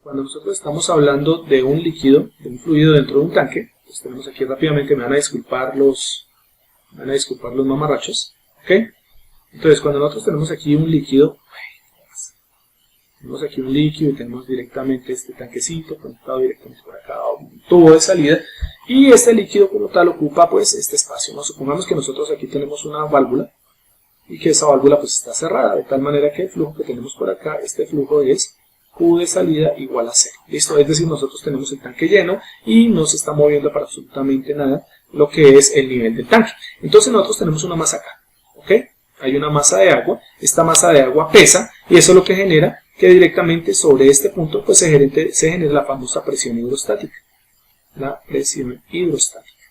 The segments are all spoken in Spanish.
Cuando nosotros estamos hablando de un líquido, de un fluido dentro de un tanque, pues tenemos aquí rápidamente, me van a disculpar los mamarrachos, ¿ok? Entonces, cuando nosotros tenemos aquí un líquido, y tenemos directamente este tanquecito conectado directamente por acá a un tubo de salida, y este líquido como tal ocupa pues este espacio, ¿no? Supongamos que nosotros aquí tenemos una válvula y que esa válvula pues está cerrada, de tal manera que el flujo que tenemos por acá, este flujo es Q de salida igual a 0. ¿Listo? Es decir, nosotros tenemos el tanque lleno y no se está moviendo para absolutamente nada lo que es el nivel del tanque. Entonces nosotros tenemos una masa acá, ¿ok? Hay una masa de agua, esta masa de agua pesa y eso es lo que genera que directamente sobre este punto pues se genere la famosa presión hidrostática. La presión hidrostática.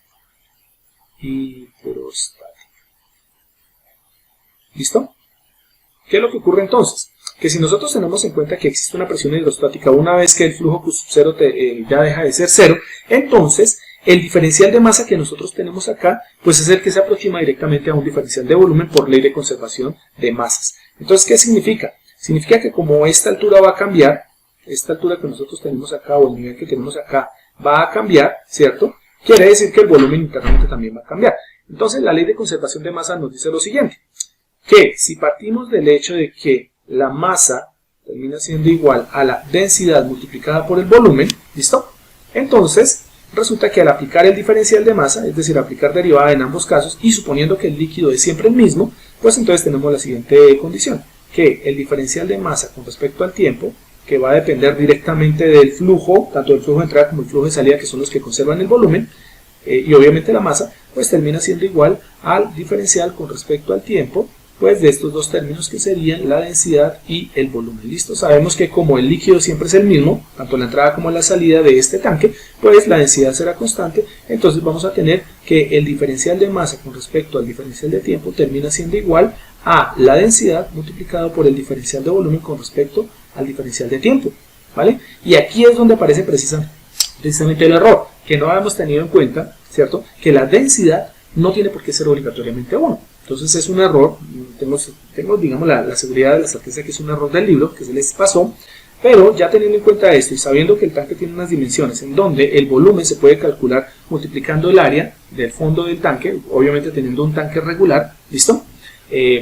¿Listo? ¿Qué es lo que ocurre entonces? Que si nosotros tenemos en cuenta que existe una presión hidrostática una vez que el flujo Q sub 0 ya deja de ser 0, entonces el diferencial de masa que nosotros tenemos acá pues es el que se aproxima directamente a un diferencial de volumen por ley de conservación de masas. Entonces, ¿qué significa? Significa que como esta altura va a cambiar, esta altura que nosotros tenemos acá o el nivel que tenemos acá va a cambiar, ¿cierto? Quiere decir que el volumen internamente también va a cambiar. Entonces, la ley de conservación de masa nos dice lo siguiente, que si partimos del hecho de que la masa termina siendo igual a la densidad multiplicada por el volumen, ¿listo? Entonces, resulta que al aplicar el diferencial de masa, es decir, aplicar derivada en ambos casos, y suponiendo que el líquido es siempre el mismo, pues entonces tenemos la siguiente condición, que el diferencial de masa con respecto al tiempo, que va a depender directamente del flujo, tanto del flujo de entrada como el flujo de salida, que son los que conservan el volumen, y obviamente la masa, pues termina siendo igual al diferencial con respecto al tiempo, pues de estos dos términos que serían la densidad y el volumen. ¿Listo? Sabemos que como el líquido siempre es el mismo, tanto la entrada como la salida de este tanque, pues la densidad será constante, entonces vamos a tener que el diferencial de masa con respecto al diferencial de tiempo termina siendo igual a la densidad multiplicado por el diferencial de volumen con respecto al diferencial de tiempo, ¿vale? Y aquí es donde aparece precisamente el error, que no habíamos tenido en cuenta, ¿cierto? Que la densidad no tiene por qué ser obligatoriamente 1. Entonces es un error, tengo digamos la seguridad de la certeza que es un error del libro, que se les pasó, pero ya teniendo en cuenta esto y sabiendo que el tanque tiene unas dimensiones en donde el volumen se puede calcular multiplicando el área del fondo del tanque, obviamente teniendo un tanque regular, ¿listo?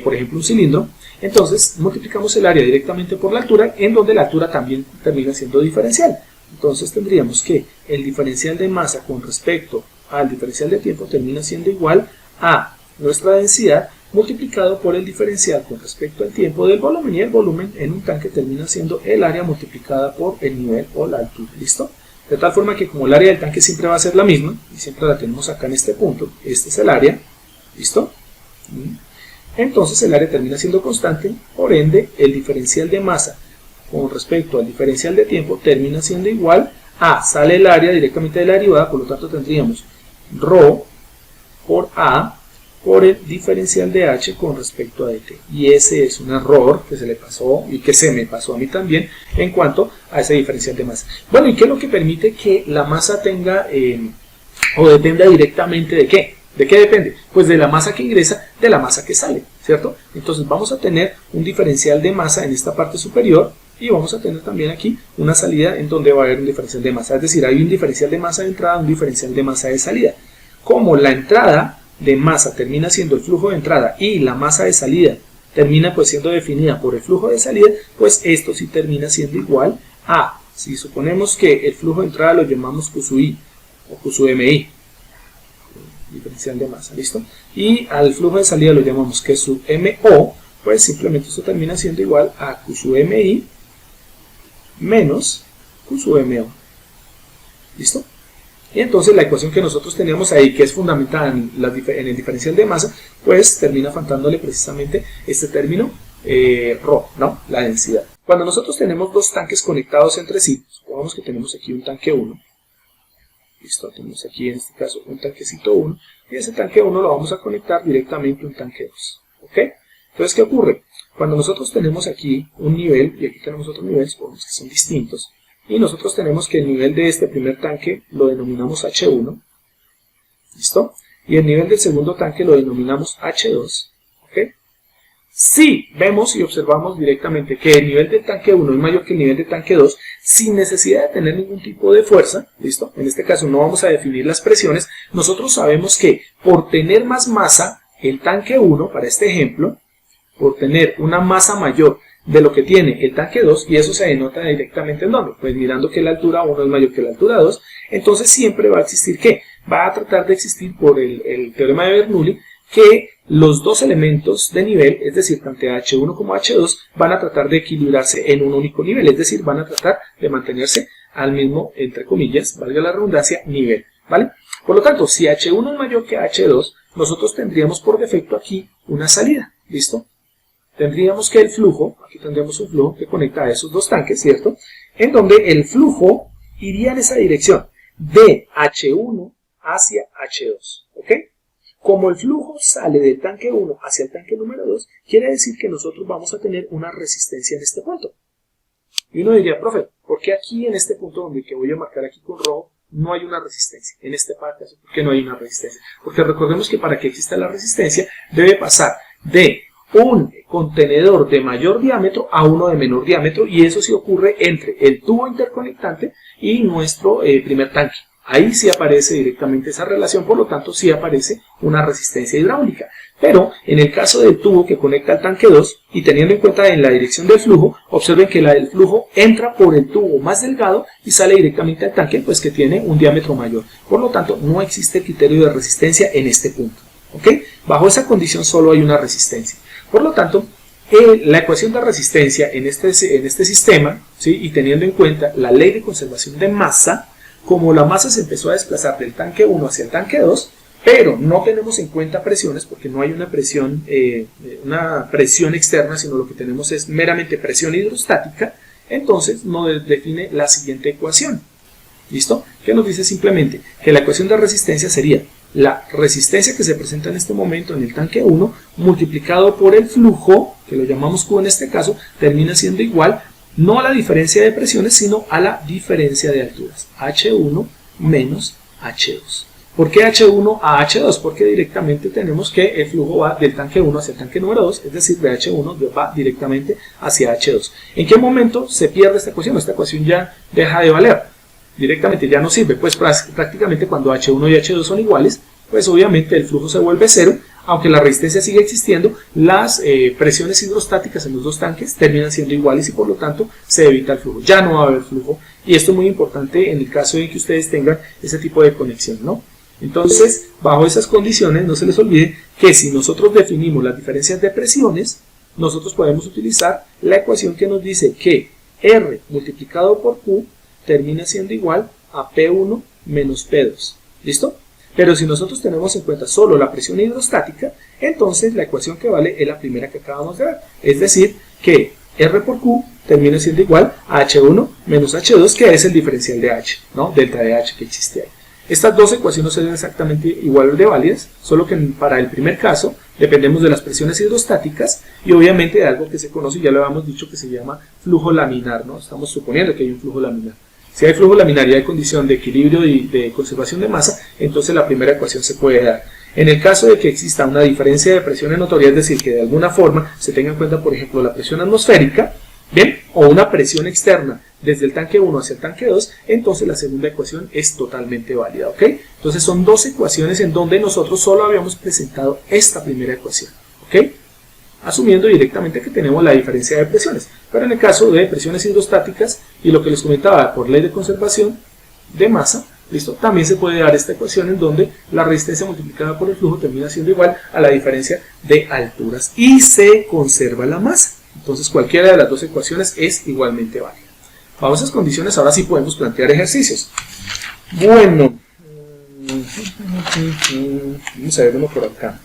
Por ejemplo un cilindro, entonces multiplicamos el área directamente por la altura, en donde la altura también termina siendo diferencial. Entonces tendríamos que el diferencial de masa con respecto al diferencial de tiempo termina siendo igual a nuestra densidad multiplicado por el diferencial con respecto al tiempo del volumen, y el volumen en un tanque termina siendo el área multiplicada por el nivel o la altura. ¿Listo? De tal forma que como el área del tanque siempre va a ser la misma, y siempre la tenemos acá en este punto, este es el área, ¿listo? Entonces el área termina siendo constante, por ende el diferencial de masa con respecto al diferencial de tiempo termina siendo igual a, sale el área directamente de la derivada, por lo tanto tendríamos ρ por A por el diferencial de H con respecto a dt. Y ese es un error que se le pasó y que se me pasó a mí también en cuanto a ese diferencial de masa. Bueno, ¿y qué es lo que permite que la masa tenga o dependa directamente de qué? ¿De qué depende? Pues de la masa que ingresa, de la masa que sale, ¿cierto? Entonces vamos a tener un diferencial de masa en esta parte superior y vamos a tener también aquí una salida en donde va a haber un diferencial de masa. Es decir, hay un diferencial de masa de entrada, un diferencial de masa de salida. Como la entrada de masa termina siendo el flujo de entrada y la masa de salida termina pues siendo definida por el flujo de salida, pues esto sí termina siendo igual a, si suponemos que el flujo de entrada lo llamamos Q sub I o Q sub MI, diferencial de masa, ¿listo? Y al flujo de salida lo llamamos Q sub MO, pues simplemente esto termina siendo igual a Q sub MI menos Q sub MO, ¿listo? Y entonces la ecuación que nosotros teníamos ahí, que es fundamentada en el diferencial de masa, pues termina faltándole precisamente este término ρ, ¿no? La densidad. Cuando nosotros tenemos dos tanques conectados entre sí, supongamos que tenemos aquí un tanque 1, listo, tenemos aquí en este caso un tanquecito 1, y ese tanque 1 lo vamos a conectar directamente a un tanque 2, ¿ok? Entonces, ¿qué ocurre? Cuando nosotros tenemos aquí un nivel, y aquí tenemos otro nivel, supongamos que son distintos, y nosotros tenemos que el nivel de este primer tanque lo denominamos H1, ¿listo? Y el nivel del segundo tanque lo denominamos H2, ¿ok? Si vemos y observamos directamente que el nivel del tanque 1 es mayor que el nivel del tanque 2, sin necesidad de tener ningún tipo de fuerza, ¿listo? En este caso no vamos a definir las presiones, nosotros sabemos que por tener más masa, el tanque 1, para este ejemplo, por tener una masa mayor de lo que tiene el tanque 2, y eso se denota directamente en dónde, pues mirando que la altura 1 es mayor que la altura 2, entonces siempre va a existir ¿qué? Va a tratar de existir por el teorema de Bernoulli, que los dos elementos de nivel, es decir, tanto H1 como H2, van a tratar de equilibrarse en un único nivel, es decir, van a tratar de mantenerse al mismo, entre comillas, valga la redundancia, nivel, ¿vale? Por lo tanto, si H1 es mayor que H2, nosotros tendríamos por defecto aquí una salida, ¿listo? Tendríamos que el flujo, aquí tendríamos un flujo que conecta a esos dos tanques, ¿cierto? En donde el flujo iría en esa dirección, de H1 hacia H2, ¿ok? Como el flujo sale del tanque 1 hacia el tanque número 2, quiere decir que nosotros vamos a tener una resistencia en este punto. Y uno diría, profe, ¿por qué aquí en este punto donde que voy a marcar aquí con rojo no hay una resistencia? En este caso, ¿por qué no hay una resistencia? Porque recordemos que para que exista la resistencia debe pasar de un contenedor de mayor diámetro a uno de menor diámetro, y eso sí ocurre entre el tubo interconectante y nuestro primer tanque. Ahí sí aparece directamente esa relación, por lo tanto sí aparece una resistencia hidráulica. Pero en el caso del tubo que conecta al tanque 2, y teniendo en cuenta en la dirección del flujo, observen que el flujo entra por el tubo más delgado y sale directamente al tanque, pues que tiene un diámetro mayor. Por lo tanto, no existe criterio de resistencia en este punto, ¿ok? Bajo esa condición solo hay una resistencia. Por lo tanto, la ecuación de resistencia en este sistema, ¿sí? Y teniendo en cuenta la ley de conservación de masa, como la masa se empezó a desplazar del tanque 1 hacia el tanque 2, pero no tenemos en cuenta presiones porque no hay una presión externa, sino lo que tenemos es meramente presión hidrostática, entonces nos define la siguiente ecuación. ¿Listo? Que nos dice simplemente que la ecuación de resistencia sería la resistencia que se presenta en este momento en el tanque 1 multiplicado por el flujo, que lo llamamos Q en este caso, termina siendo igual no a la diferencia de presiones, sino a la diferencia de alturas, H1 menos H2. ¿Por qué H1 a H2? Porque directamente tenemos que el flujo va del tanque 1 hacia el tanque número 2, es decir, de H1 va directamente hacia H2. ¿En qué momento se pierde esta ecuación? Esta ecuación ya deja de valer, directamente ya no sirve, pues prácticamente cuando H1 y H2 son iguales, pues obviamente el flujo se vuelve cero. Aunque la resistencia sigue existiendo, las presiones hidrostáticas en los dos tanques terminan siendo iguales y por lo tanto se evita el flujo. Ya no va a haber flujo, y esto es muy importante en el caso de que ustedes tengan ese tipo de conexión, ¿no? Entonces, bajo esas condiciones, no se les olvide que si nosotros definimos las diferencias de presiones, nosotros podemos utilizar la ecuación que nos dice que R multiplicado por Q termina siendo igual a P1 menos P2. ¿Listo? Pero si nosotros tenemos en cuenta solo la presión hidrostática, entonces la ecuación que vale es la primera que acabamos de ver. Es decir, que R por Q termina siendo igual a H1 menos H2, que es el diferencial de H, ¿no? Delta de H que existe ahí. Estas dos ecuaciones son exactamente igual de válidas, solo que para el primer caso dependemos de las presiones hidrostáticas y obviamente de algo que se conoce, ya lo habíamos dicho, que se llama flujo laminar, ¿no? Estamos suponiendo que hay un flujo laminar. Si hay flujo laminar y hay condición de equilibrio y de conservación de masa, entonces la primera ecuación se puede dar. En el caso de que exista una diferencia de presiones notoria, es decir, que de alguna forma se tenga en cuenta, por ejemplo, la presión atmosférica, ¿bien? O una presión externa desde el tanque 1 hacia el tanque 2, entonces la segunda ecuación es totalmente válida, ¿ok? Entonces son dos ecuaciones en donde nosotros solo habíamos presentado esta primera ecuación, ¿ok? Asumiendo directamente que tenemos la diferencia de presiones. Pero en el caso de presiones hidrostáticas y lo que les comentaba por ley de conservación de masa, ¿listo? También se puede dar esta ecuación en donde la resistencia multiplicada por el flujo termina siendo igual a la diferencia de alturas y se conserva la masa. Entonces cualquiera de las dos ecuaciones es igualmente válida. Bajo esas condiciones ahora sí podemos plantear ejercicios. Bueno, vamos a ver uno por acá.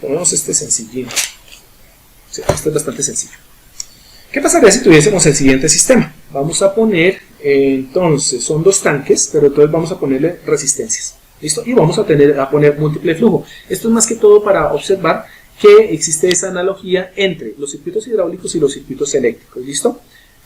Ponemos este sencillito. Sí, este es bastante sencillo. ¿Qué pasaría si tuviésemos el siguiente sistema? Vamos a poner, entonces, son dos tanques, pero entonces vamos a ponerle resistencias. ¿Listo? Y vamos a poner múltiple flujo. Esto es más que todo para observar que existe esa analogía entre los circuitos hidráulicos y los circuitos eléctricos. ¿Listo?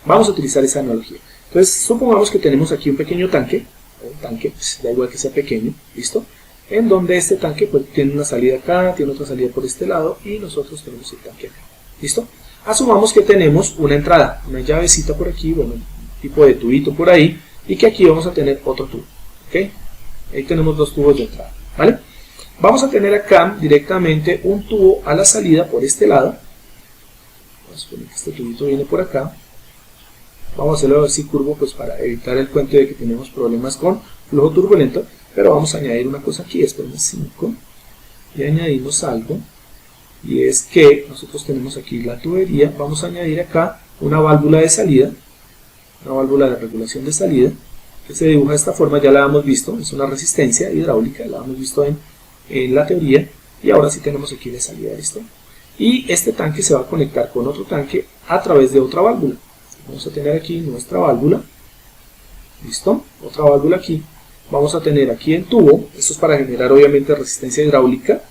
Vamos a utilizar esa analogía. Entonces, supongamos que tenemos aquí un pequeño tanque, pues, da igual que sea pequeño, ¿listo? en donde este tanque pues, tiene una salida acá, tiene otra salida por este lado y nosotros tenemos el tanque acá. ¿Listo? Asumamos que tenemos una entrada, una llavecita por aquí, bueno, un tipo de tubito por ahí, y que aquí vamos a tener otro tubo. ¿Ok? Ahí tenemos dos tubos de entrada. ¿Vale? Vamos a tener acá directamente un tubo a la salida por este lado. Vamos a suponer que este tubito viene por acá. Vamos a hacerlo así curvo pues para evitar el cuento de que tenemos problemas con flujo turbulento. Pero vamos a añadir una cosa aquí, esperemos 5. Y añadimos algo. Y es que nosotros tenemos aquí la tubería. Vamos a añadir acá una válvula de salida. Una válvula de regulación de salida. Que se dibuja de esta forma, ya la hemos visto. Es una resistencia hidráulica, la hemos visto en la teoría. Y ahora sí tenemos aquí de salida, ¿listo? Y este tanque se va a conectar con otro tanque a través de otra válvula. Vamos a tener aquí nuestra válvula. ¿Listo? Otra válvula aquí. Vamos a tener aquí el tubo. Esto es para generar obviamente resistencia hidráulica.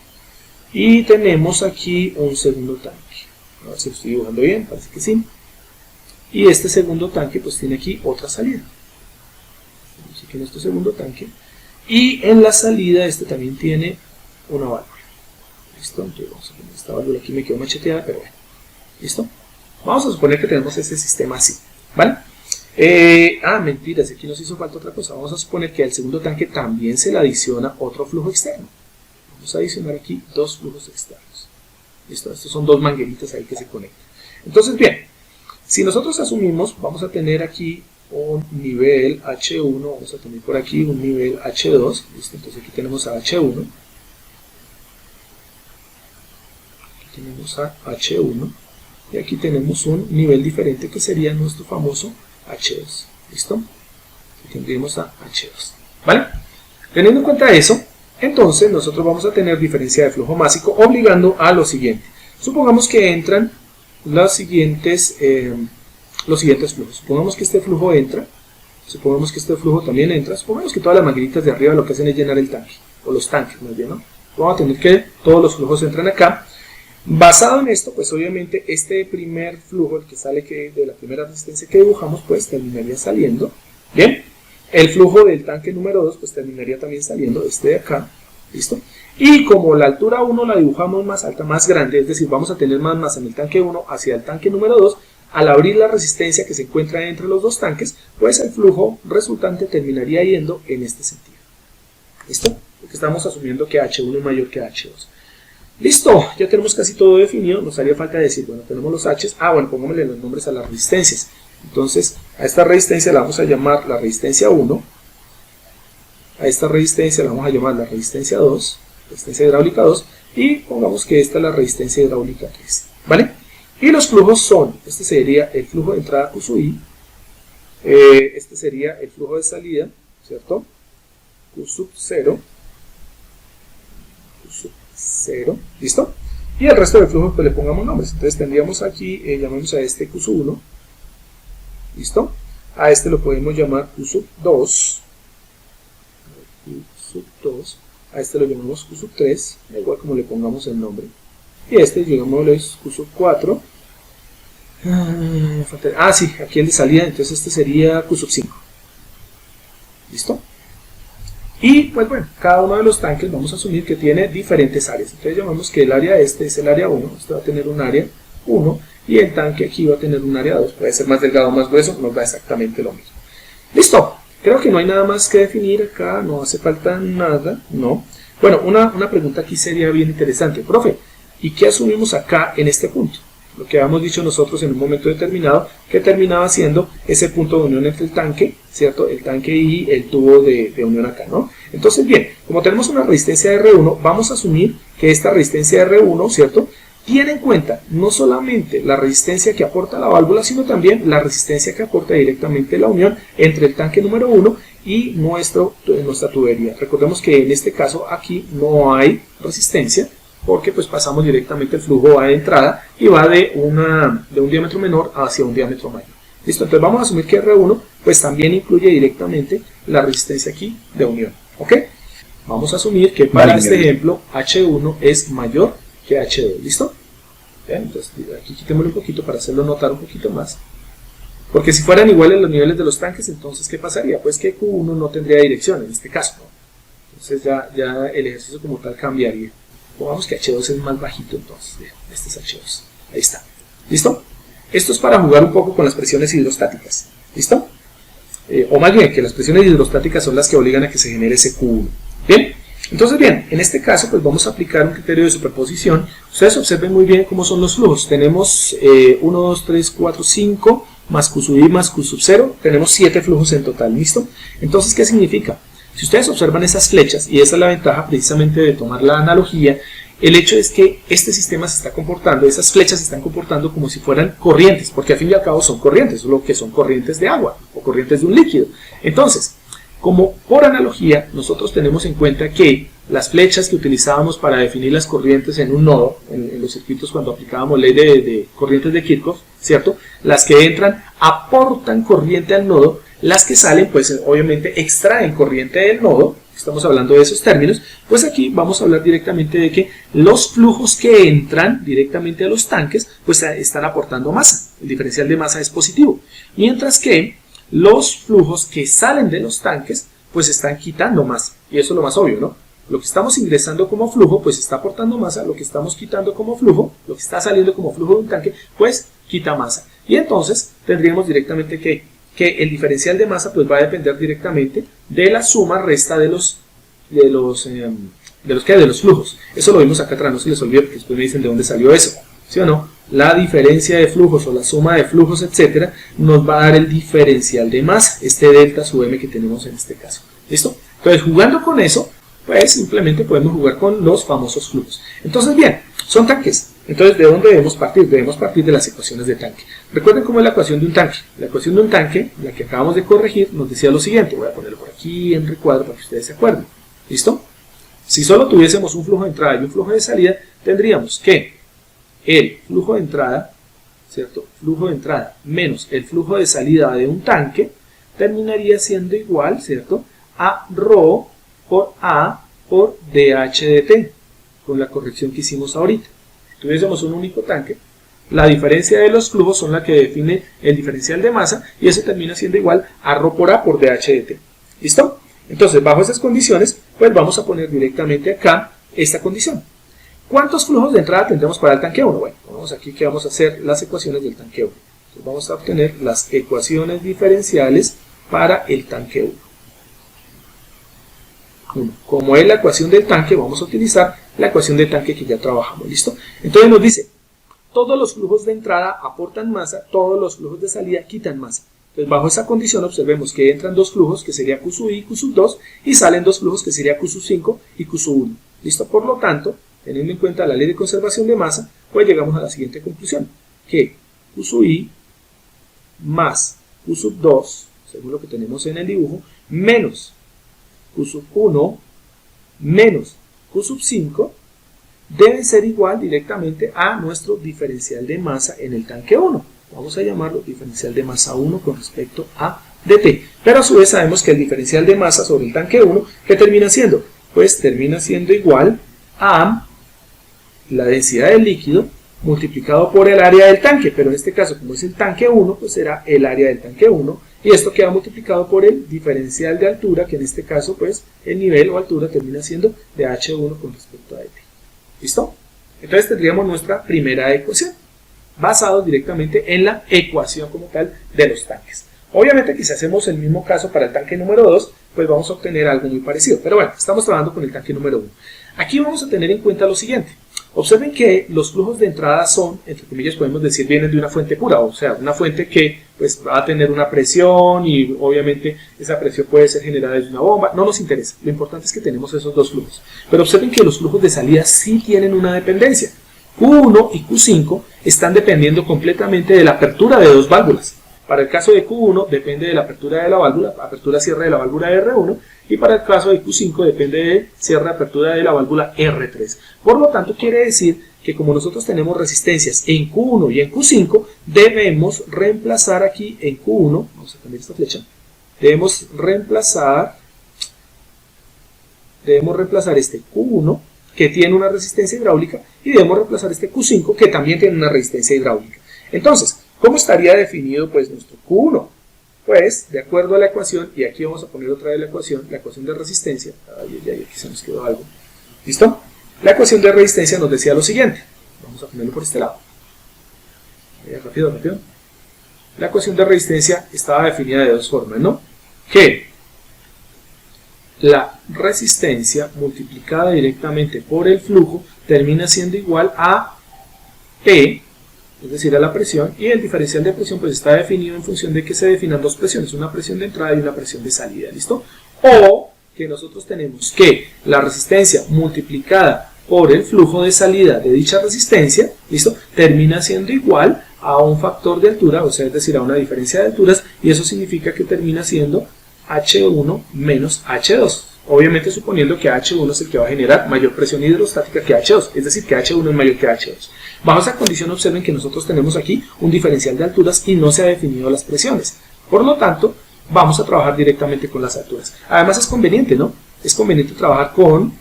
Y tenemos aquí un segundo tanque. A ver si lo estoy dibujando bien, parece que sí. Y este segundo tanque pues tiene aquí otra salida. Así que en este segundo tanque. Y en la salida este también tiene una válvula. ¿Listo? Entonces vamos a poner esta válvula aquí, me quedó macheteada, pero bueno. ¿Listo? Vamos a suponer que tenemos este sistema así. ¿Vale? Mentiras, aquí nos hizo falta otra cosa. Vamos a suponer que al segundo tanque también se le adiciona otro flujo externo. Vamos a adicionar aquí dos flujos externos. ¿Listo? Estos son dos mangueritas ahí que se conectan. Entonces, bien, si nosotros asumimos, vamos a tener aquí un nivel H1, vamos a tener por aquí un nivel H2. ¿Listo? Entonces aquí tenemos a H1. Aquí tenemos a H1. Y aquí tenemos un nivel diferente que sería nuestro famoso H2. ¿Listo? Y tendríamos a H2. ¿Vale? Teniendo en cuenta eso, entonces nosotros vamos a tener diferencia de flujo másico obligando a lo siguiente. Supongamos que entran los siguientes flujos. Supongamos que este flujo entra. Supongamos que este flujo también entra. Supongamos que todas las mangueritas de arriba lo que hacen es llenar el tanque. O los tanques más bien, ¿no? Vamos a tener que todos los flujos entran acá. Basado en esto, pues obviamente este primer flujo, el que sale de la primera resistencia que dibujamos, pues terminaría saliendo. Bien, el flujo del tanque número 2, pues terminaría también saliendo este de acá. ¿Listo? Y como la altura 1 la dibujamos más alta, más grande, es decir, vamos a tener más masa en el tanque 1 hacia el tanque número 2, al abrir la resistencia que se encuentra entre los dos tanques, pues el flujo resultante terminaría yendo en este sentido. ¿Listo? Porque estamos asumiendo que H1 es mayor que H2. Listo, ya tenemos casi todo definido. Nos haría falta decir, bueno, tenemos los H's. Bueno, pongámosle los nombres a las resistencias. Entonces, a esta resistencia la vamos a llamar la resistencia 1. A esta resistencia la vamos a llamar la resistencia 2, resistencia hidráulica 2. Y pongamos que esta es la resistencia hidráulica 3. ¿Vale? Y los flujos son, este sería el flujo de entrada Q sub I. Este sería el flujo de salida, ¿cierto? Q sub 0. 0, ¿listo? Y el resto de flujos pues le pongamos nombres. Entonces tendríamos aquí, llamamos a este Q sub 1, ¿listo? A este lo podemos llamar Q sub 2, a este lo llamamos Q sub 3, igual como le pongamos el nombre. Y este, digámoslo, es Q sub 4. Sí, aquí el de salida, entonces este sería Q sub 5. ¿Listo? Y pues bueno, cada uno de los tanques vamos a asumir que tiene diferentes áreas. Entonces llamamos que el área este es el área 1, este va a tener un área 1 y el tanque aquí va a tener un área 2. Puede ser más delgado o más grueso, nos da exactamente lo mismo. Listo, creo que no hay nada más que definir acá, no hace falta nada, ¿no? Bueno, una pregunta aquí sería bien interesante. Profe, ¿y qué asumimos acá en este punto? Lo que habíamos dicho nosotros en un momento determinado, que terminaba siendo ese punto de unión entre el tanque, ¿cierto? El tanque y el tubo de unión acá, ¿no? Entonces, bien, como tenemos una resistencia R1, vamos a asumir que esta resistencia R1, ¿cierto? Tiene en cuenta no solamente la resistencia que aporta la válvula, sino también la resistencia que aporta directamente la unión entre el tanque número 1 y nuestra tubería. Recordemos que en este caso aquí no hay resistencia, porque pues pasamos directamente el flujo a entrada y va de un diámetro menor hacia un diámetro mayor. Listo, entonces vamos a asumir que R1 pues también incluye directamente la resistencia aquí de unión. ¿Ok? Vamos a asumir que para este ejemplo H1 es mayor que H2. ¿Listo? Bien, entonces aquí quitémosle un poquito para hacerlo notar un poquito más. Porque si fueran iguales los niveles de los tanques, entonces ¿qué pasaría? Pues que Q1 no tendría dirección en este caso, ¿no? Entonces ya el ejercicio como tal cambiaría. Pongamos que H2 es más bajito, entonces este es H2. Ahí está. ¿Listo? Esto es para jugar un poco con las presiones hidrostáticas. ¿Listo? O más bien, que las presiones hidrostáticas son las que obligan a que se genere ese Q1. ¿Bien? Entonces, bien, en este caso, pues vamos a aplicar un criterio de superposición. Ustedes observen muy bien cómo son los flujos. Tenemos 1, 2, 3, 4, 5, más Q sub I más Q sub 0. Tenemos 7 flujos en total. ¿Listo? Entonces, ¿qué significa? Si ustedes observan esas flechas, y esa es la ventaja precisamente de tomar la analogía, el hecho es que este sistema se está comportando, esas flechas se están comportando como si fueran corrientes, porque al fin y al cabo son corrientes, lo que son corrientes de agua o corrientes de un líquido. Entonces, como por analogía, nosotros tenemos en cuenta que las flechas que utilizábamos para definir las corrientes en un nodo, en los circuitos cuando aplicábamos ley de corrientes de Kirchhoff, ¿cierto? Las que entran aportan corriente al nodo, las que salen, pues obviamente extraen corriente del nodo. Estamos hablando de esos términos, pues aquí vamos a hablar directamente de que los flujos que entran directamente a los tanques, pues están aportando masa, el diferencial de masa es positivo, mientras que los flujos que salen de los tanques, pues están quitando masa, y eso es lo más obvio, ¿no? Lo que estamos ingresando como flujo, pues está aportando masa, lo que estamos quitando como flujo, lo que está saliendo como flujo de un tanque, pues quita masa, y entonces tendríamos directamente que el diferencial de masa pues va a depender directamente de la suma resta de los flujos. Eso lo vimos acá atrás, no se les olvide porque después me dicen de dónde salió eso, ¿sí o no? La diferencia de flujos o la suma de flujos, etcétera, nos va a dar el diferencial de masa, este delta sub m que tenemos en este caso. ¿Listo? Entonces, jugando con eso, pues simplemente podemos jugar con los famosos flujos. Entonces, bien, son tanques. Entonces, ¿de dónde debemos partir? Debemos partir de las ecuaciones de tanque. Recuerden cómo es la ecuación de un tanque. La ecuación de un tanque, la que acabamos de corregir, nos decía lo siguiente. Voy a ponerlo por aquí en recuadro para que ustedes se acuerden. ¿Listo? Si solo tuviésemos un flujo de entrada y un flujo de salida, tendríamos que el flujo de entrada, ¿cierto? Flujo de entrada menos el flujo de salida de un tanque terminaría siendo igual, ¿cierto? A ρ por A por dH de T, con la corrección que hicimos ahorita. Si tuviésemos un único tanque, la diferencia de los flujos son la que define el diferencial de masa y eso termina siendo igual a ρ por A por dH de T. ¿Listo? Entonces, bajo esas condiciones, pues vamos a poner directamente acá esta condición. ¿Cuántos flujos de entrada tendremos para el tanque 1? Bueno, vamos aquí que vamos a hacer las ecuaciones del tanque 1. Entonces, vamos a obtener las ecuaciones diferenciales para el tanque 1. Como es la ecuación del tanque, vamos a utilizar la ecuación del tanque que ya trabajamos. ¿Listo? Entonces nos dice, todos los flujos de entrada aportan masa, todos los flujos de salida quitan masa. Entonces, bajo esa condición observemos que entran dos flujos que sería Q sub I y Q sub 2 y salen dos flujos que sería Q sub 5 y Q sub 1. ¿Listo? Por lo tanto, teniendo en cuenta la ley de conservación de masa, pues llegamos a la siguiente conclusión, que Q sub I más Q sub 2, según lo que tenemos en el dibujo, menos Q sub 1 menos Q sub 5 deben ser igual directamente a nuestro diferencial de masa en el tanque 1. Vamos a llamarlo diferencial de masa 1 con respecto a dt. Pero a su vez sabemos que el diferencial de masa sobre el tanque 1, ¿qué termina siendo? Pues termina siendo igual a la densidad del líquido multiplicado por el área del tanque. Pero en este caso, como es el tanque 1, pues será el área del tanque 1. Y esto queda multiplicado por el diferencial de altura, que en este caso, pues, el nivel o altura termina siendo de H1 con respecto a dt. ¿Listo? Entonces tendríamos nuestra primera ecuación, basado directamente en la ecuación como tal de los tanques. Obviamente que si hacemos el mismo caso para el tanque número 2, pues vamos a obtener algo muy parecido. Pero bueno, estamos trabajando con el tanque número 1. Aquí vamos a tener en cuenta lo siguiente. Observen que los flujos de entrada son, entre comillas podemos decir, vienen de una fuente pura, o sea, una fuente que pues va a tener una presión y obviamente esa presión puede ser generada desde una bomba, no nos interesa, lo importante es que tenemos esos dos flujos. Pero observen que los flujos de salida sí tienen una dependencia. Q1 y Q5 están dependiendo completamente de la apertura de dos válvulas. Para el caso de Q1 depende de la apertura de la válvula, apertura-cierre de la válvula R1, y para el caso de Q5 depende de cierre-apertura de la válvula R3. Por lo tanto, quiere decir que como nosotros tenemos resistencias en Q1 y en Q5, debemos reemplazar aquí en Q1, vamos a cambiar esta flecha, debemos reemplazar este Q1 que tiene una resistencia hidráulica y debemos reemplazar este Q5 que también tiene una resistencia hidráulica. Entonces, ¿cómo estaría definido pues nuestro Q1? pues, de acuerdo a la ecuación, y aquí vamos a poner otra vez la ecuación de resistencia. Aquí se nos quedó algo. ¿Listo? La ecuación de resistencia nos decía lo siguiente. Vamos a ponerlo por este lado. Rápido. La ecuación de resistencia estaba definida de dos formas, ¿no? Que la resistencia multiplicada directamente por el flujo termina siendo igual a P, es decir, a la presión, y el diferencial de presión pues está definido en función de que se definan dos presiones, una presión de entrada y una presión de salida, ¿listo? O que nosotros tenemos que la resistencia multiplicada por el flujo de salida de dicha resistencia, ¿listo? Termina siendo igual a un factor de altura, o sea, es decir, a una diferencia de alturas, y eso significa que termina siendo H1 menos H2. Obviamente suponiendo que H1 es el que va a generar mayor presión hidrostática que H2, es decir, que H1 es mayor que H2. Bajo esa condición observen que nosotros tenemos aquí un diferencial de alturas y no se ha definido las presiones. Por lo tanto, vamos a trabajar directamente con las alturas. Además es conveniente, ¿no? Es conveniente trabajar con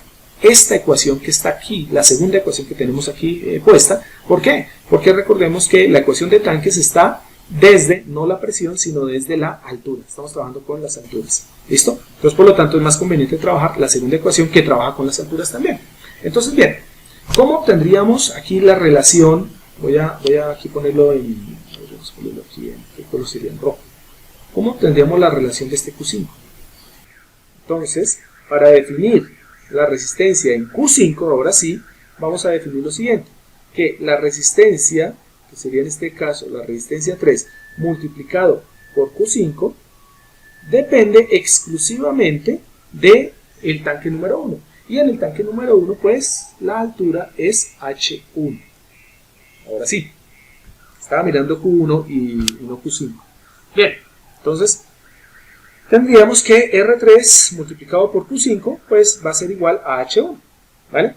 esta ecuación que está aquí, la segunda ecuación que tenemos aquí puesta. ¿Por qué? Porque recordemos que la ecuación de tanques está desde, no la presión, sino desde la altura. Estamos trabajando con las alturas. ¿Listo? Entonces, por lo tanto, es más conveniente trabajar la segunda ecuación que trabaja con las alturas también. Entonces, bien, ¿cómo obtendríamos aquí la relación? Voy a aquí ponerlo en... Vamos a ponerlo aquí ¿qué color sería? En rojo. ¿Cómo obtendríamos la relación de este Q5? Entonces, para definir la resistencia en Q5, ahora sí, vamos a definir lo siguiente. Que la resistencia, que sería en este caso la resistencia 3 multiplicado por Q5, depende exclusivamente del tanque número 1. Y en el tanque número 1, pues, la altura es H1. Ahora sí, estaba mirando Q1 y no Q5. Bien, entonces, tendríamos que R3 multiplicado por Q5, pues, va a ser igual a H1. ¿Vale?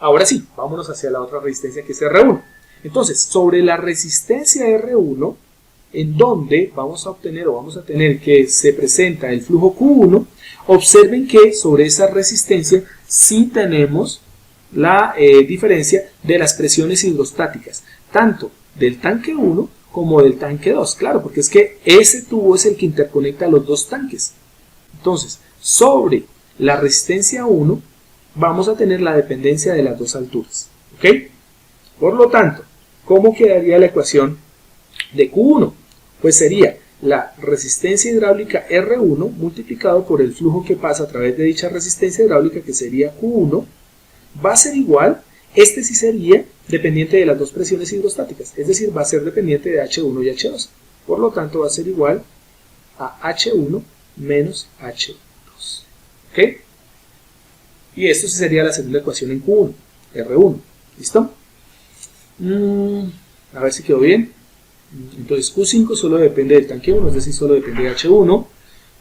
Ahora sí, vámonos hacia la otra resistencia que es R1. Entonces, sobre la resistencia R1, en donde vamos a obtener o vamos a tener que se presenta el flujo Q1, observen que sobre esa resistencia sí tenemos la diferencia de las presiones hidrostáticas, tanto del tanque 1 como del tanque 2, claro, porque es que ese tubo es el que interconecta los dos tanques. Entonces, sobre la resistencia 1, vamos a tener la dependencia de las dos alturas, ¿ok? Por lo tanto, ¿cómo quedaría la ecuación de Q1? Pues sería la resistencia hidráulica R1 multiplicado por el flujo que pasa a través de dicha resistencia hidráulica, que sería Q1, va a ser igual, este sí sería dependiente de las dos presiones hidrostáticas, es decir, va a ser dependiente de H1 y H2. Por lo tanto, va a ser igual a H1 menos H2. ¿Ok? Y esto sí sería la segunda ecuación en Q1, R1. ¿Listo? A ver si quedó bien. Entonces Q5 solo depende del tanque 1, es decir, solo depende de H1.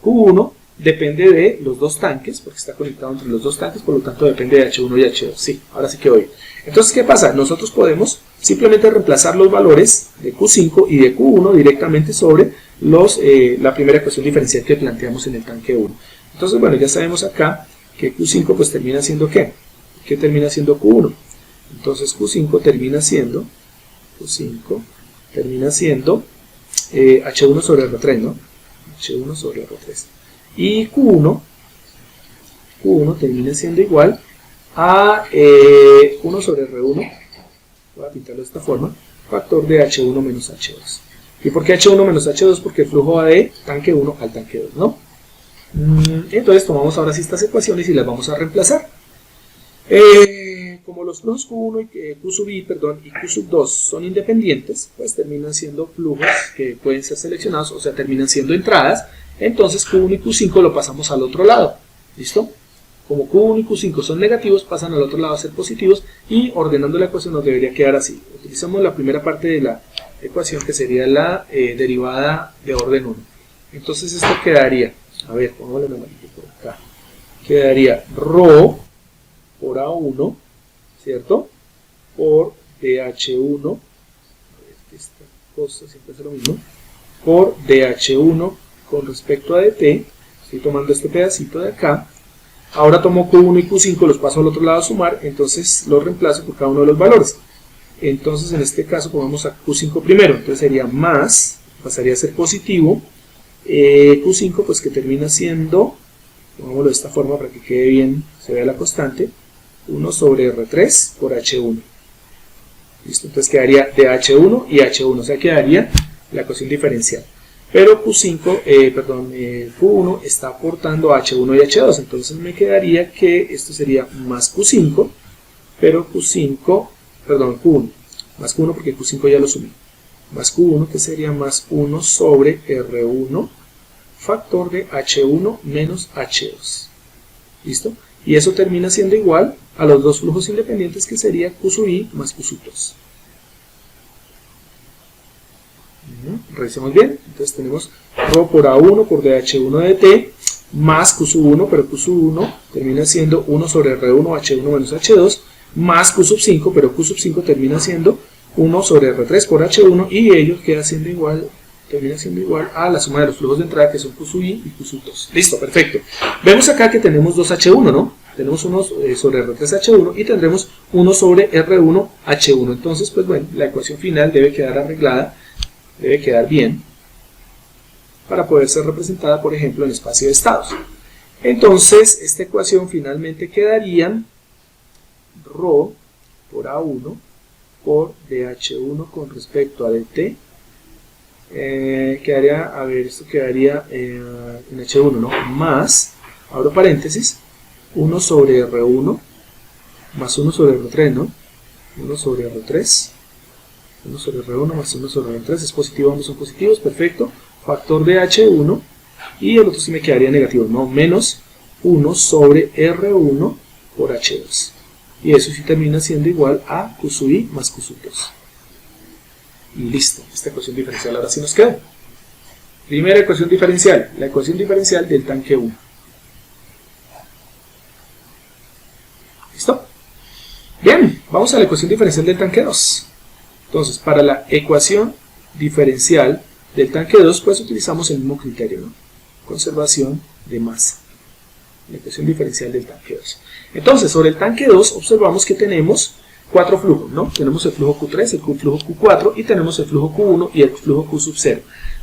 Q1 depende de los dos tanques, porque está conectado entre los dos tanques, por lo tanto depende de H1 y H2. Sí, ahora sí quedó bien. Entonces, ¿qué pasa? Nosotros podemos simplemente reemplazar los valores de Q5 y de Q1 directamente sobre la primera ecuación diferencial que planteamos en el tanque 1. Entonces, bueno, ya sabemos acá que Q5 pues termina siendo ¿qué? ¿Qué termina siendo Q1? Entonces Q5 termina siendo H1 sobre R3, ¿no? H1 sobre R3. Y Q1 termina siendo igual a 1 sobre R1, voy a pintarlo de esta forma, factor de H1 menos H2. ¿Y por qué H1 menos H2? Porque el flujo va de tanque 1 al tanque 2, ¿no? Entonces tomamos ahora sí estas ecuaciones y las vamos a reemplazar. Como los flujos Q1 y Q sub I, perdón, y Q sub 2 son independientes, pues terminan siendo flujos que pueden ser seleccionados, o sea, terminan siendo entradas. Entonces Q1 y Q5 lo pasamos al otro lado. ¿Listo? Como Q1 y Q5 son negativos, pasan al otro lado a ser positivos, y ordenando la ecuación nos debería quedar así. Utilizamos la primera parte de la ecuación, que sería la derivada de orden 1. Entonces esto quedaría, a ver, pongámosle una manita por acá, quedaría ρ por A1, ¿cierto? Por DH1, a ver, esta cosa siempre es lo mismo, por DH1 con respecto a DT, estoy tomando este pedacito de acá. Ahora tomo Q1 y Q5, los paso al otro lado a sumar, entonces los reemplazo por cada uno de los valores. Entonces en este caso pongamos a Q5 primero, entonces sería más, pasaría a ser positivo, Q5 pues que termina siendo, pongámoslo de esta forma para que quede bien, se vea la constante, 1 sobre R3 por H1. ¿Listo? Entonces quedaría de H1 y H1, o sea quedaría la ecuación diferencial. Pero Q1 está aportando H1 y H2, entonces me quedaría que esto sería más Q5, pero Q1, más Q1 porque Q5 ya lo sumí, más Q1 que sería más 1 sobre R1 factor de H1 menos H2. ¿Listo? Y eso termina siendo igual a los dos flujos independientes que sería Q sub I más Q sub 2. Revisemos bien, entonces tenemos ρ por A1 por DH1 de T más Q sub 1, pero Q sub 1 termina siendo 1 sobre R1 H1 menos H2 más Q sub 5, pero Q sub 5 termina siendo 1 sobre R3 por H1 y ello queda siendo igual, termina siendo igual a la suma de los flujos de entrada que son Q sub I y Q sub 2. Listo, perfecto. Vemos acá que tenemos 2 H1, ¿no? Tenemos 1 sobre R3 H1 y tendremos 1 sobre R1 H1. Entonces, pues bueno, la ecuación final debe quedar arreglada, debe quedar bien para poder ser representada, por ejemplo, en espacio de estados. Entonces, esta ecuación finalmente quedaría ρ por A1 por DH1 con respecto a DT. Quedaría, a ver, esto quedaría en H1, ¿no? Más, abro paréntesis, 1 sobre R1 más 1 sobre R3, ¿no? 1 sobre R3, 1 sobre R1 más 1 sobre R3, es positivo, ambos son positivos, perfecto. Factor de H1 y el otro sí me quedaría negativo, ¿no? Menos 1 sobre R1 por H2. Y eso sí termina siendo igual a Q sub I más Q sub 2. Y listo, esta ecuación diferencial ahora sí nos queda. Primera ecuación diferencial, la ecuación diferencial del tanque 1. ¿Listo? Bien, vamos a la ecuación diferencial del tanque 2. Entonces, para la ecuación diferencial del tanque 2, pues utilizamos el mismo criterio, ¿no? Conservación de masa. La ecuación diferencial del tanque 2. Entonces, sobre el tanque 2, observamos que tenemos 4 flujos, ¿no? Tenemos el flujo Q3, el flujo Q4 y tenemos el flujo Q1 y el flujo Q sub 0.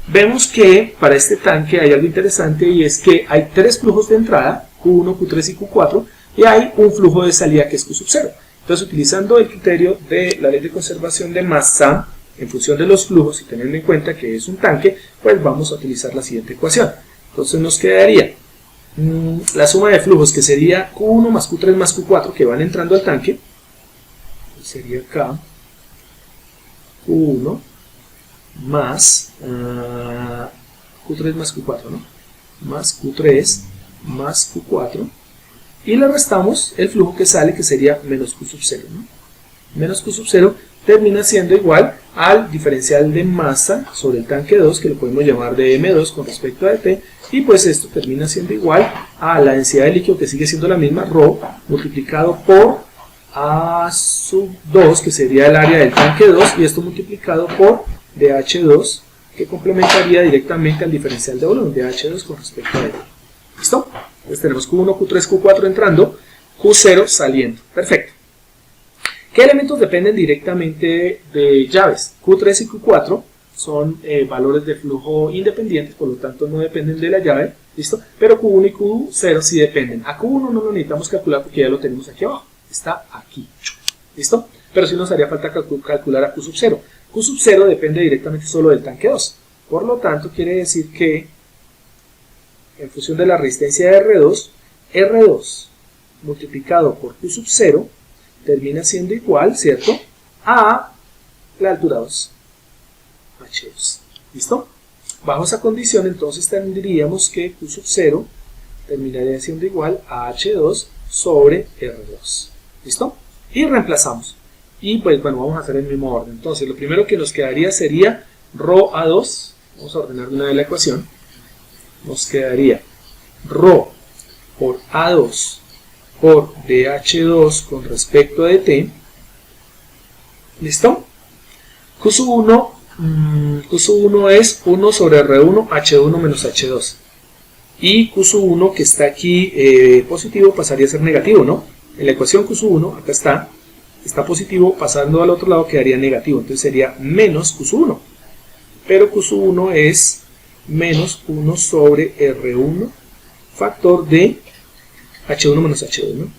Vemos que para este tanque hay algo interesante y es que hay 3 flujos de entrada, Q1, Q3 y Q4, y hay un flujo de salida que es Q sub 0. Entonces, utilizando el criterio de la ley de conservación de masa en función de los flujos y teniendo en cuenta que es un tanque, pues vamos a utilizar la siguiente ecuación. Entonces nos quedaría la suma de flujos que sería Q1 más Q3 más Q4 que van entrando al tanque, sería acá Q1 más Q3 más Q4, ¿no? Más Q3 más Q4 y le restamos el flujo que sale que sería menos Q sub 0, ¿no? Menos Q sub 0 termina siendo igual al diferencial de masa sobre el tanque 2 que lo podemos llamar de M2 con respecto a DT y pues esto termina siendo igual a la densidad de líquido que sigue siendo la misma, ρ multiplicado por A sub 2 que sería el área del tanque 2 y esto multiplicado por DH2 que complementaría directamente al diferencial de volumen de H2 con respecto a DT. ¿Listo? Entonces tenemos Q1, Q3, Q4 entrando, Q0 saliendo. Perfecto. ¿Qué elementos dependen directamente de llaves? Q3 y Q4 son valores de flujo independientes, por lo tanto no dependen de la llave, ¿listo? Pero Q1 y Q0 sí dependen. A Q1 no lo necesitamos calcular porque ya lo tenemos aquí abajo, está aquí, ¿listo? Pero sí nos haría falta calcular a Q sub 0. Q sub 0 depende directamente solo del tanque 2, por lo tanto quiere decir que en función de la resistencia de R2 multiplicado por Q sub 0 termina siendo igual, ¿cierto?, a la altura 2, H2. ¿Listo? Bajo esa condición, entonces tendríamos que Q sub 0 terminaría siendo igual a H2 sobre R2. ¿Listo? Y reemplazamos. Y pues bueno, vamos a hacer el mismo orden. Entonces, lo primero que nos quedaría sería ρ A2. Vamos a ordenar una de la ecuación. Nos quedaría ρ por A2 por DH2 con respecto a DT. ¿Listo? Q sub 1 es 1 sobre R1 H1 menos H2. Y Q sub 1 que está aquí positivo pasaría a ser negativo, ¿no? En la ecuación Q sub 1, acá está positivo, pasando al otro lado quedaría negativo. Entonces sería menos Q sub 1. Pero Q sub 1 es menos 1 sobre R1 factor de H1 menos H2, ¿no?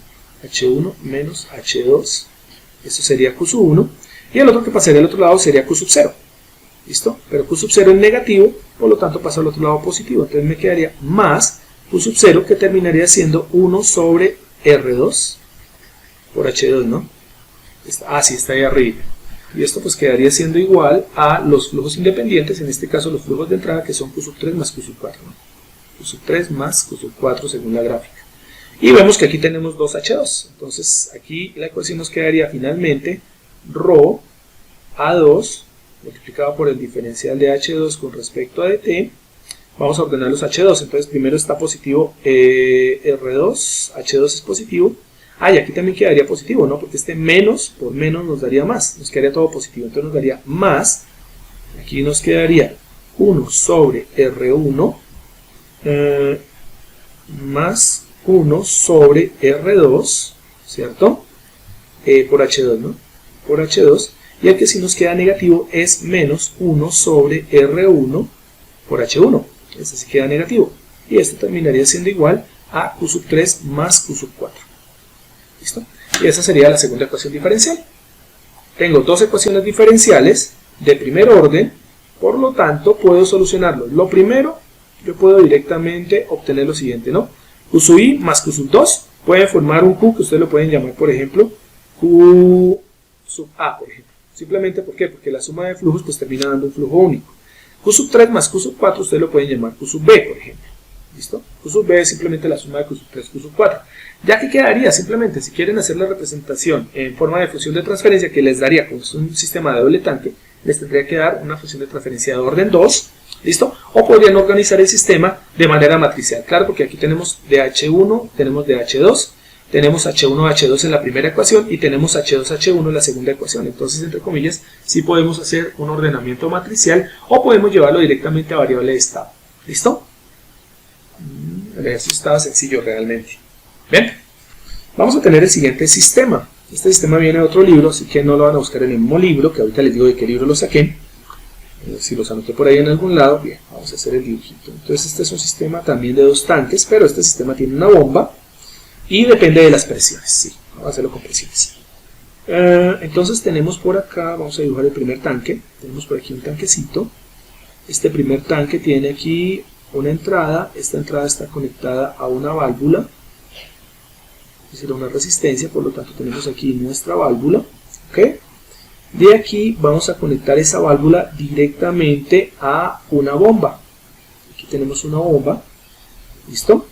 H1 menos H2, eso sería Q sub 1, y el otro que pasaría al otro lado sería Q sub 0, ¿listo? Pero Q sub 0 es negativo, por lo tanto pasa al otro lado positivo, entonces me quedaría más Q sub 0, que terminaría siendo 1 sobre R2 por H2, ¿no? Sí, está ahí arriba. Y esto pues quedaría siendo igual a los flujos independientes, en este caso los flujos de entrada, que son Q sub 3 más Q sub 4, ¿no? Q sub 3 más Q sub 4 según la gráfica. Y vemos que aquí tenemos 2 H2, entonces aquí la ecuación nos quedaría finalmente ρ A2 multiplicado por el diferencial de H2 con respecto a dt. Vamos a ordenar los H2, entonces primero está positivo R2, H2 es positivo. Y aquí también quedaría positivo, ¿no? Porque este menos por menos nos daría más, nos quedaría todo positivo, entonces nos daría más, aquí nos quedaría 1 sobre R1 más 1 sobre R2, ¿cierto? Por H2, ¿no? Por H2, y el que sí nos queda negativo es menos 1 sobre R1 por H1, este sí queda negativo, y esto terminaría siendo igual a Q sub 3 más Q sub 4. ¿Listo? Y esa sería la segunda ecuación diferencial. Tengo dos ecuaciones diferenciales de primer orden, por lo tanto puedo solucionarlo. Lo primero, yo puedo directamente obtener lo siguiente, ¿no? Q sub i más Q sub 2 puede formar un Q que ustedes lo pueden llamar, por ejemplo, Q sub a, por ejemplo. Simplemente, ¿por qué? Porque la suma de flujos pues termina dando un flujo único. Q sub 3 más Q sub 4 ustedes lo pueden llamar Q sub b, por ejemplo. ¿Listo? Q sub b es simplemente la suma de Q sub 3, Q sub 4. Ya que quedaría simplemente, si quieren hacer la representación en forma de función de transferencia, que les daría, como es un sistema de doble tanque, les tendría que dar una función de transferencia de orden 2, ¿listo? O podrían organizar el sistema de manera matricial. Claro, porque aquí tenemos de H1, tenemos de H2, tenemos H1, H2 en la primera ecuación y tenemos H2, H1 en la segunda ecuación. Entonces, entre comillas, sí podemos hacer un ordenamiento matricial o podemos llevarlo directamente a variable de estado. ¿Listo? El ejercicio estaba sencillo realmente. Bien, vamos a tener el siguiente sistema. Este sistema viene de otro libro, así que no lo van a buscar en el mismo libro, que ahorita les digo de qué libro lo saqué. Si los anoté por ahí en algún lado, bien, vamos a hacer el dibujito. Entonces este es un sistema también de dos tanques, pero este sistema tiene una bomba y depende de las presiones. Sí, vamos a hacerlo con presiones. Entonces tenemos por acá, vamos a dibujar el primer tanque. Tenemos por aquí un tanquecito. Este primer tanque tiene aquí una entrada. Esta entrada está conectada a una válvula, es decir, a una resistencia, por lo tanto tenemos aquí nuestra válvula. ¿Ok? De aquí vamos a conectar esa válvula directamente a una bomba. Aquí tenemos una bomba, ¿listo?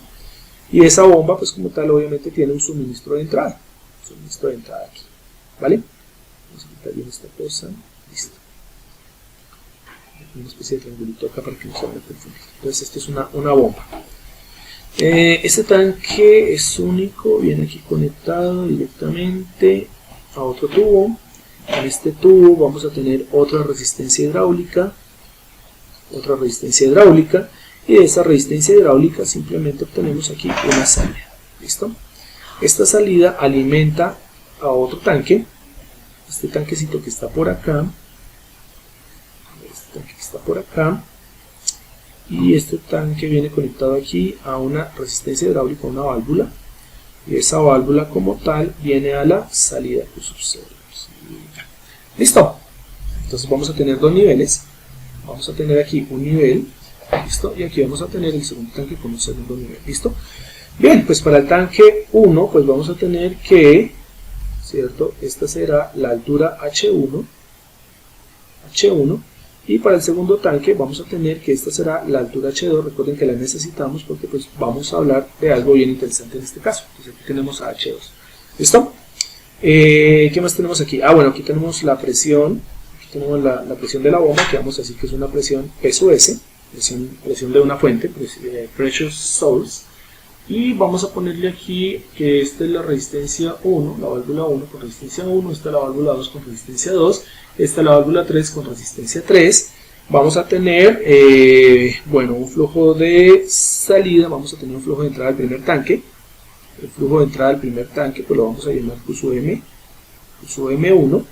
Y esa bomba, pues como tal, obviamente tiene un suministro de entrada. Suministro de entrada aquí, ¿vale? Vamos a quitar bien esta cosa, listo. Una especie de triangulito acá para que no se vaya a confundir. Entonces esto es una bomba. Este tanque es único, viene aquí conectado directamente a otro tubo. En este tubo vamos a tener otra resistencia hidráulica, y de esa resistencia hidráulica simplemente obtenemos aquí una salida. ¿Listo? Esta salida alimenta a otro tanque, este tanquecito que está por acá, y este tanque viene conectado aquí a una resistencia hidráulica, a una válvula, y esa válvula como tal viene a la salida Q sub 0. ¿Listo? Entonces vamos a tener dos niveles. Vamos a tener aquí un nivel, ¿listo? Y aquí vamos a tener el segundo tanque con un segundo nivel, ¿listo? Bien, pues para el tanque 1, pues vamos a tener que, ¿cierto? Esta será la altura H1, y para el segundo tanque vamos a tener que esta será la altura H2. Recuerden que la necesitamos porque pues vamos a hablar de algo bien interesante en este caso. Entonces aquí tenemos a H2, ¿listo? ¿Qué más tenemos aquí? Bueno, aquí tenemos la presión. Aquí tenemos la presión de la bomba, que vamos a decir que es una presión peso S, presión de una fuente, pressure source. Y vamos a ponerle aquí que esta es la resistencia 1, la válvula 1 con resistencia 1, esta es la válvula 2 con resistencia 2, esta es la válvula 3 con resistencia 3. Vamos a tener, bueno, un flujo de salida, vamos a tener un flujo de entrada del primer tanque. El flujo de entrada del primer tanque pues lo vamos a llamar Q sub M, Q sub M1.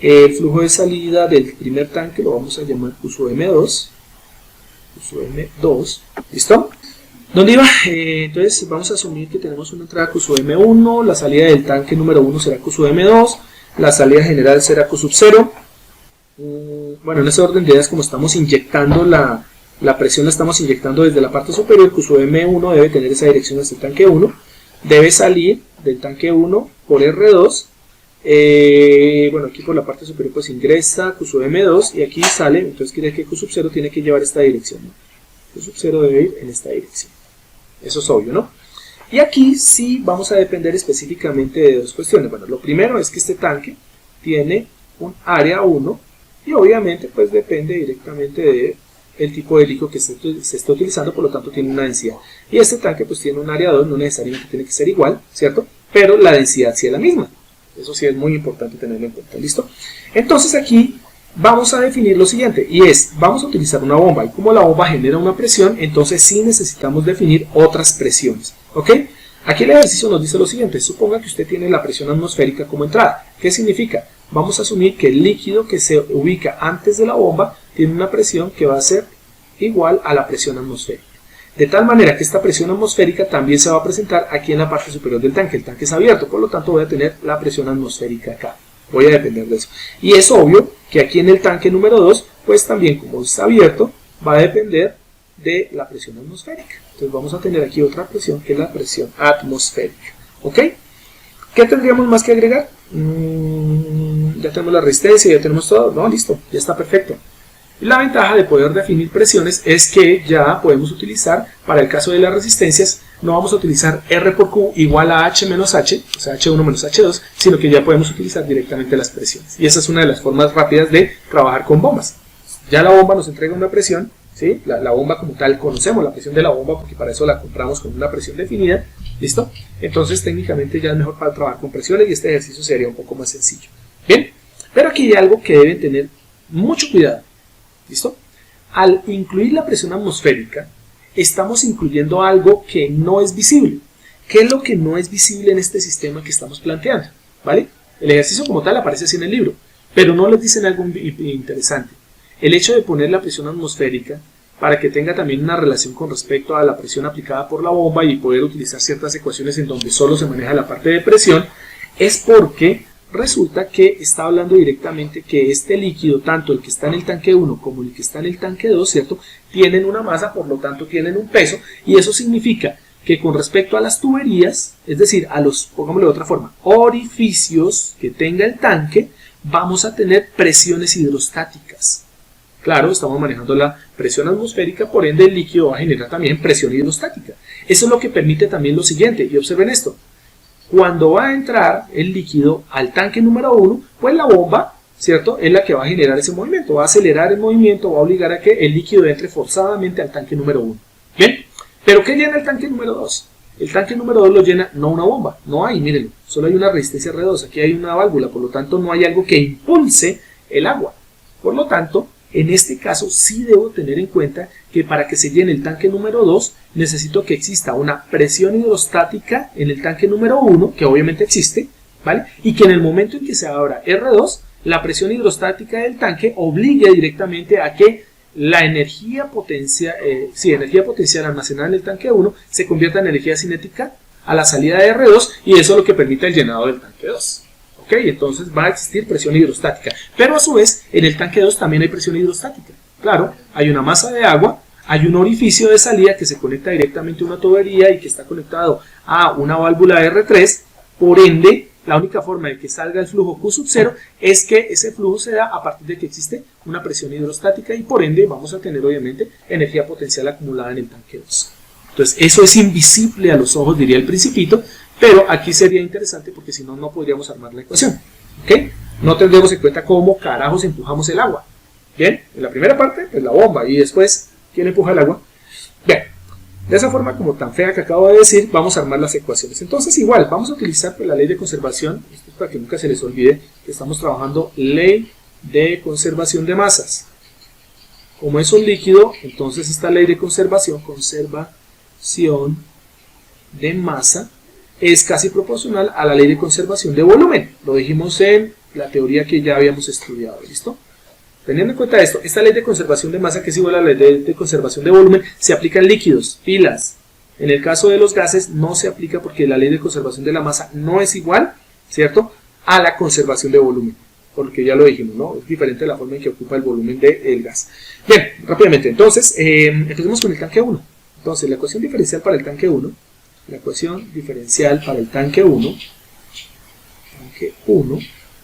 El flujo de salida del primer tanque lo vamos a llamar Q sub M2, Q sub M2, ¿listo? ¿Dónde iba? Entonces vamos a asumir que tenemos una entrada Q sub M1, la salida del tanque número 1 será Q sub M2, la salida general será Q sub 0. Bueno, en ese orden de ideas, como estamos inyectando la presión, la estamos inyectando desde la parte superior, Q sub M1 debe tener esa dirección hacia el tanque 1, debe salir del tanque 1 por R2, bueno, aquí por la parte superior pues ingresa Q sub M2 y aquí sale, entonces quiere decir que Q sub 0 tiene que llevar esta dirección, ¿no? Q sub 0 debe ir en esta dirección, eso es obvio, ¿no? Y aquí sí vamos a depender específicamente de dos cuestiones. Bueno, lo primero es que este tanque tiene un área 1 y obviamente pues depende directamente de el tipo de líquido que se está utilizando, por lo tanto tiene una densidad. Y este tanque pues tiene un área 2, no necesariamente tiene que ser igual, ¿cierto? Pero la densidad sí es la misma. Eso sí es muy importante tenerlo en cuenta, ¿listo? Entonces aquí vamos a definir lo siguiente, y es, vamos a utilizar una bomba, y como la bomba genera una presión, entonces sí necesitamos definir otras presiones, ¿ok? Aquí el ejercicio nos dice lo siguiente, suponga que usted tiene la presión atmosférica como entrada. ¿Qué significa? Vamos a asumir que el líquido que se ubica antes de la bomba tiene una presión que va a ser igual a la presión atmosférica. De tal manera que esta presión atmosférica también se va a presentar aquí en la parte superior del tanque. El tanque es abierto, por lo tanto voy a tener la presión atmosférica acá. Voy a depender de eso. Y es obvio que aquí en el tanque número 2, pues también como está abierto, va a depender de la presión atmosférica. Entonces vamos a tener aquí otra presión que es la presión atmosférica. ¿Ok? ¿Qué tendríamos más que agregar? Ya tenemos la resistencia, ya tenemos todo. No, listo, ya está perfecto. La ventaja de poder definir presiones es que ya podemos utilizar, para el caso de las resistencias, no vamos a utilizar R por Q igual a H menos H, o sea H1 menos H2, sino que ya podemos utilizar directamente las presiones. Y esa es una de las formas rápidas de trabajar con bombas. Ya la bomba nos entrega una presión, ¿sí? La bomba como tal, conocemos la presión de la bomba porque para eso la compramos con una presión definida, ¿listo? Entonces técnicamente ya es mejor para trabajar con presiones y este ejercicio sería un poco más sencillo. Bien, pero aquí hay algo que deben tener mucho cuidado. ¿Listo? Al incluir la presión atmosférica, estamos incluyendo algo que no es visible. ¿Qué es lo que no es visible en este sistema que estamos planteando? ¿Vale? El ejercicio como tal aparece así en el libro, pero no les dicen algo interesante. El hecho de poner la presión atmosférica para que tenga también una relación con respecto a la presión aplicada por la bomba y poder utilizar ciertas ecuaciones en donde solo se maneja la parte de presión, es porque resulta que está hablando directamente que este líquido, tanto el que está en el tanque 1 como el que está en el tanque 2, ¿cierto? Tienen una masa, por lo tanto tienen un peso, y eso significa que con respecto a las tuberías, es decir, a los, pongámoslo de otra forma, orificios que tenga el tanque, vamos a tener presiones hidrostáticas. Claro, estamos manejando la presión atmosférica, por ende el líquido va a generar también presión hidrostática. Eso es lo que permite también lo siguiente, y observen esto. Cuando va a entrar el líquido al tanque número 1, pues la bomba, ¿cierto?, es la que va a generar ese movimiento, va a acelerar el movimiento, va a obligar a que el líquido entre forzadamente al tanque número 1. ¿Bien? ¿Pero qué llena el tanque número 2? El tanque número 2 lo llena no una bomba, no hay, mírenlo, solo hay una resistencia R2, aquí hay una válvula, por lo tanto no hay algo que impulse el agua. Por lo tanto, en este caso sí debo tener en cuenta que para que se llene el tanque número 2 necesito que exista una presión hidrostática en el tanque número 1, que obviamente existe, ¿vale? Y que en el momento en que se abra R2, la presión hidrostática del tanque obligue directamente a que la energía potencial almacenada en el tanque 1 se convierta en energía cinética a la salida de R2 y eso es lo que permite el llenado del tanque 2. ¿Ok? Entonces va a existir presión hidrostática, pero a su vez en el tanque 2 también hay presión hidrostática. Claro, hay una masa de agua, hay un orificio de salida que se conecta directamente a una tubería y que está conectado a una válvula R3, por ende la única forma de que salga el flujo Q sub 0 es que ese flujo se da a partir de que existe una presión hidrostática y por ende vamos a tener obviamente energía potencial acumulada en el tanque 2. Entonces eso es invisible a los ojos, diría el Principito, pero aquí sería interesante porque si no, no podríamos armar la ecuación. ¿Okay? No tendremos en cuenta cómo carajos empujamos el agua. Bien, en la primera parte, pues la bomba y después, ¿quién empuja el agua? Bien, de esa forma como tan fea que acabo de decir, vamos a armar las ecuaciones. Entonces igual, vamos a utilizar pues, la ley de conservación, esto es para que nunca se les olvide que estamos trabajando ley de conservación de masas. Como es un líquido, entonces esta ley de conservación de masa, es casi proporcional a la ley de conservación de volumen. Lo dijimos en la teoría que ya habíamos estudiado, ¿listo? Teniendo en cuenta esto, esta ley de conservación de masa, que es igual a la ley de conservación de volumen, se aplica en líquidos, pilas. En el caso de los gases no se aplica porque la ley de conservación de la masa no es igual, ¿cierto?, a la conservación de volumen. Porque ya lo dijimos, ¿no? Es diferente la forma en que ocupa el volumen del gas. Bien, rápidamente, entonces, empecemos con el tanque 1. Entonces, la ecuación diferencial para el tanque 1,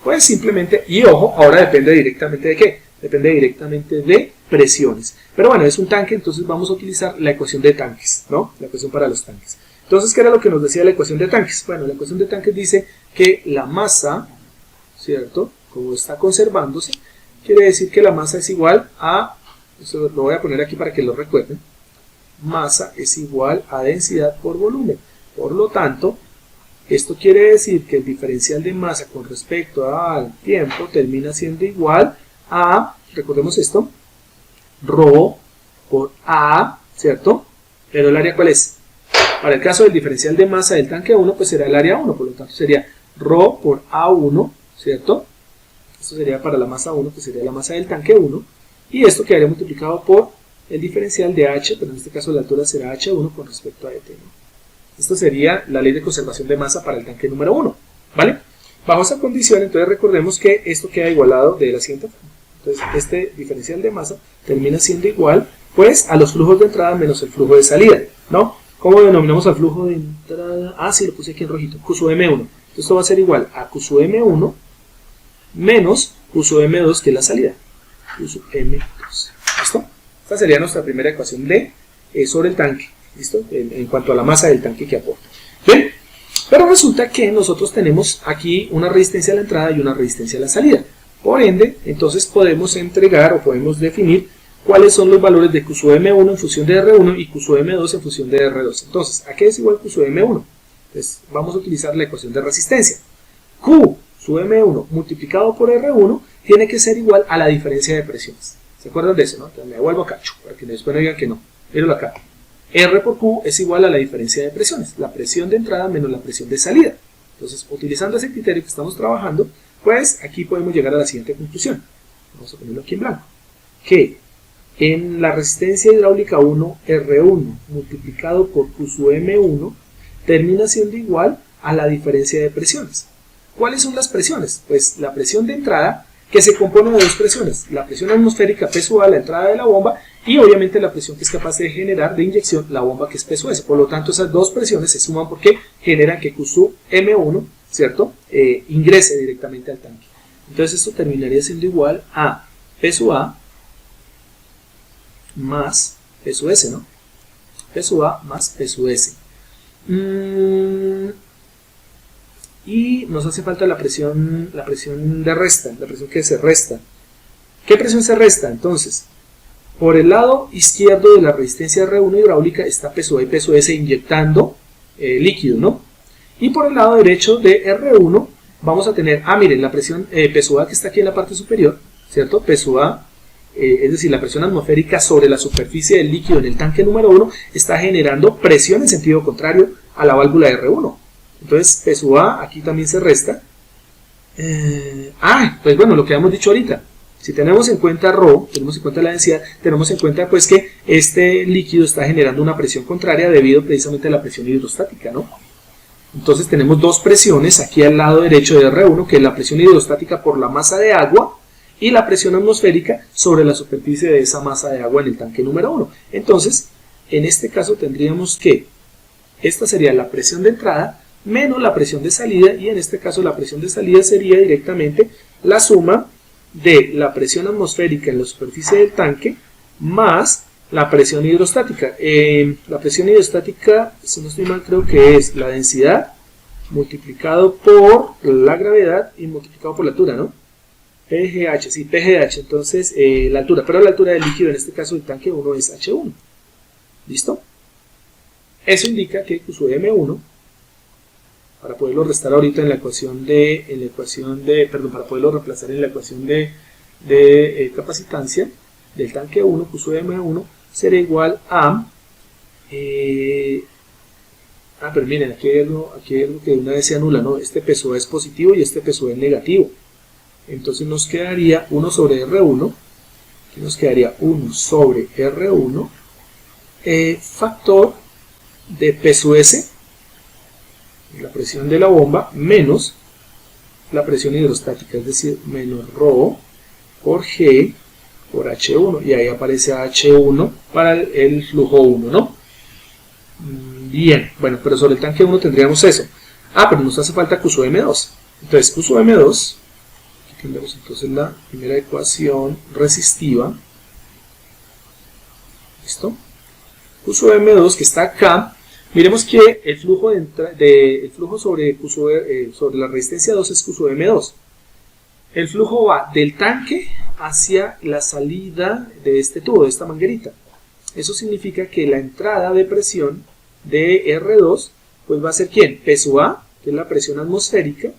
pues simplemente, y ojo, ahora depende directamente de qué, depende directamente de presiones. Pero bueno, es un tanque, entonces vamos a utilizar la ecuación de tanques, ¿no? La ecuación para los tanques. Entonces, ¿qué era lo que nos decía la ecuación de tanques? Bueno, la ecuación de tanques dice que la masa, ¿cierto?, como está conservándose, quiere decir que la masa es igual a, eso lo voy a poner aquí para que lo recuerden, masa es igual a densidad por volumen. Por lo tanto, esto quiere decir que el diferencial de masa con respecto al tiempo termina siendo igual a, recordemos esto, ρ por A, ¿cierto? Pero el área, ¿cuál es? Para el caso del diferencial de masa del tanque 1, pues será el área 1, por lo tanto sería ρ por A1, ¿cierto? Esto sería para la masa 1, que sería la masa del tanque 1, y esto quedaría multiplicado por el diferencial de H, pero en este caso la altura será H1 con respecto a ET, ¿no? Esto sería la ley de conservación de masa para el tanque número 1, ¿vale? Bajo esa condición, entonces recordemos que esto queda igualado de la siguiente forma. Entonces, este diferencial de masa termina siendo igual, pues, a los flujos de entrada menos el flujo de salida, ¿no? ¿Cómo denominamos al flujo de entrada? Ah, sí, lo puse aquí en rojito, Q sub M1. Entonces, esto va a ser igual a Q sub M1 menos Q sub M2, que es la salida. Q sub M2. ¿Listo? Esta sería nuestra primera ecuación sobre el tanque. ¿Listo? En cuanto a la masa del tanque que aporta. Bien, pero resulta que nosotros tenemos aquí una resistencia a la entrada y una resistencia a la salida. Por ende, entonces podemos entregar o podemos definir cuáles son los valores de Q sub M1 en función de R1 y Q sub M2 en función de R2. Entonces, ¿a qué es igual Q sub M1? Entonces, vamos a utilizar la ecuación de resistencia. Q sub M1 multiplicado por R1 tiene que ser igual a la diferencia de presiones. ¿Se acuerdan de eso, no? Entonces, me vuelvo acá, para que después no digan que no. Míralo acá. R por Q es igual a la diferencia de presiones, la presión de entrada menos la presión de salida. Entonces, utilizando ese criterio que estamos trabajando, pues aquí podemos llegar a la siguiente conclusión. Vamos a ponerlo aquí en blanco. Que en la resistencia hidráulica 1, R1 multiplicado por Q sub M1 termina siendo igual a la diferencia de presiones. ¿Cuáles son las presiones? Pues la presión de entrada, que se compone de dos presiones, la presión atmosférica P sub A, la entrada de la bomba, y obviamente la presión que es capaz de generar de inyección la bomba, que es P sub S. Por lo tanto, esas dos presiones se suman porque generan que Q sub M1, ¿cierto?, ingrese directamente al tanque. Entonces esto terminaría siendo igual a P sub A más P sub S, ¿no? P sub A más P sub S. Y nos hace falta la presión de resta, la presión que se resta. ¿Qué presión se resta? Entonces, por el lado izquierdo de la resistencia R1 hidráulica está P sub A y P sub S inyectando líquido, ¿no? Y por el lado derecho de R1 vamos a tener, miren, la presión P sub A que está aquí en la parte superior, ¿cierto? P sub A, es decir, la presión atmosférica sobre la superficie del líquido en el tanque número 1 está generando presión en sentido contrario a la válvula R1. Entonces, P sub A aquí también se resta. Pues bueno, lo que hemos dicho ahorita. Si tenemos en cuenta ρ, tenemos en cuenta la densidad, tenemos en cuenta pues que este líquido está generando una presión contraria debido precisamente a la presión hidrostática, ¿no? Entonces tenemos dos presiones aquí al lado derecho de R1, que es la presión hidrostática por la masa de agua y la presión atmosférica sobre la superficie de esa masa de agua en el tanque número 1. Entonces, en este caso tendríamos que, esta sería la presión de entrada menos la presión de salida, y en este caso la presión de salida sería directamente la suma de la presión atmosférica en la superficie del tanque más la presión hidrostática. La presión hidrostática, si no estoy mal, creo que es la densidad multiplicado por la gravedad y multiplicado por la altura, ¿no? PGH, sí, PGH, entonces la altura, pero la altura del líquido en este caso del tanque 1 es H1. ¿Listo? Eso indica que Q sub M1, para poderlo restar ahorita en la ecuación para poderlo reemplazar en la ecuación de capacitancia del tanque 1, Q sub M1 será igual a pero miren, aquí hay algo que de una vez se anula, ¿no? Este P sub A es positivo y este P sub A es negativo. Entonces nos quedaría 1 sobre R1 Aquí nos quedaría 1 sobre R1, factor de P sub S, la presión de la bomba, menos la presión hidrostática, es decir, menos ρ por G por H1, y ahí aparece H1 para el flujo 1, ¿no? Bien, bueno, pero sobre el tanque 1 tendríamos eso. Pero nos hace falta Q sub M2. Entonces, Q sub M2, aquí tendremos entonces la primera ecuación resistiva. ¿Listo? Q sub M2 que está acá. Miremos que el flujo, sobre la resistencia 2 es Q sub M2. El flujo va del tanque hacia la salida de este tubo, de esta manguerita. Eso significa que la entrada de presión de R2 pues va a ser ¿quién? P sub A, que es la presión atmosférica,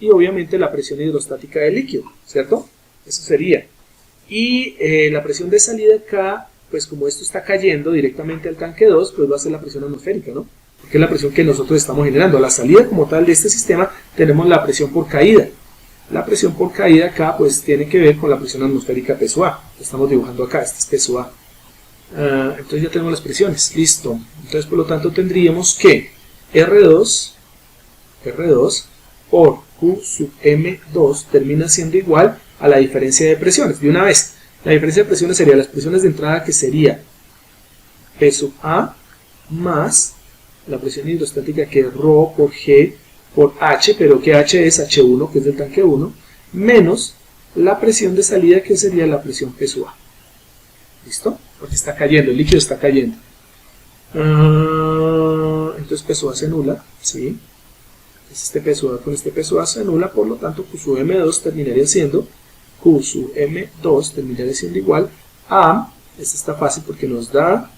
y obviamente la presión hidrostática del líquido, ¿cierto? Eso sería. Y la presión de salida acá, pues como esto está cayendo directamente al tanque 2, pues va a ser la presión atmosférica, ¿no? Porque es la presión que nosotros estamos generando. A la salida como tal de este sistema tenemos la presión por caída. La presión por caída acá pues tiene que ver con la presión atmosférica P sub A. Lo estamos dibujando acá, este es P sub A. Entonces ya tenemos las presiones, listo. Entonces por lo tanto tendríamos que R2 por Q sub M2 termina siendo igual a la diferencia de presiones. De una vez, la diferencia de presiones sería las presiones de entrada, que sería P sub A más la presión hidrostática, que es ρ por G por H, pero que H es H1, que es del tanque 1, menos la presión de salida, que sería la presión P sub A. ¿Listo? Porque está cayendo, el líquido está cayendo. Entonces P sub A se anula, ¿sí? Este P sub A con este P sub A se anula, por lo tanto Q sub M2 terminaría siendo igual a, este está fácil porque nos da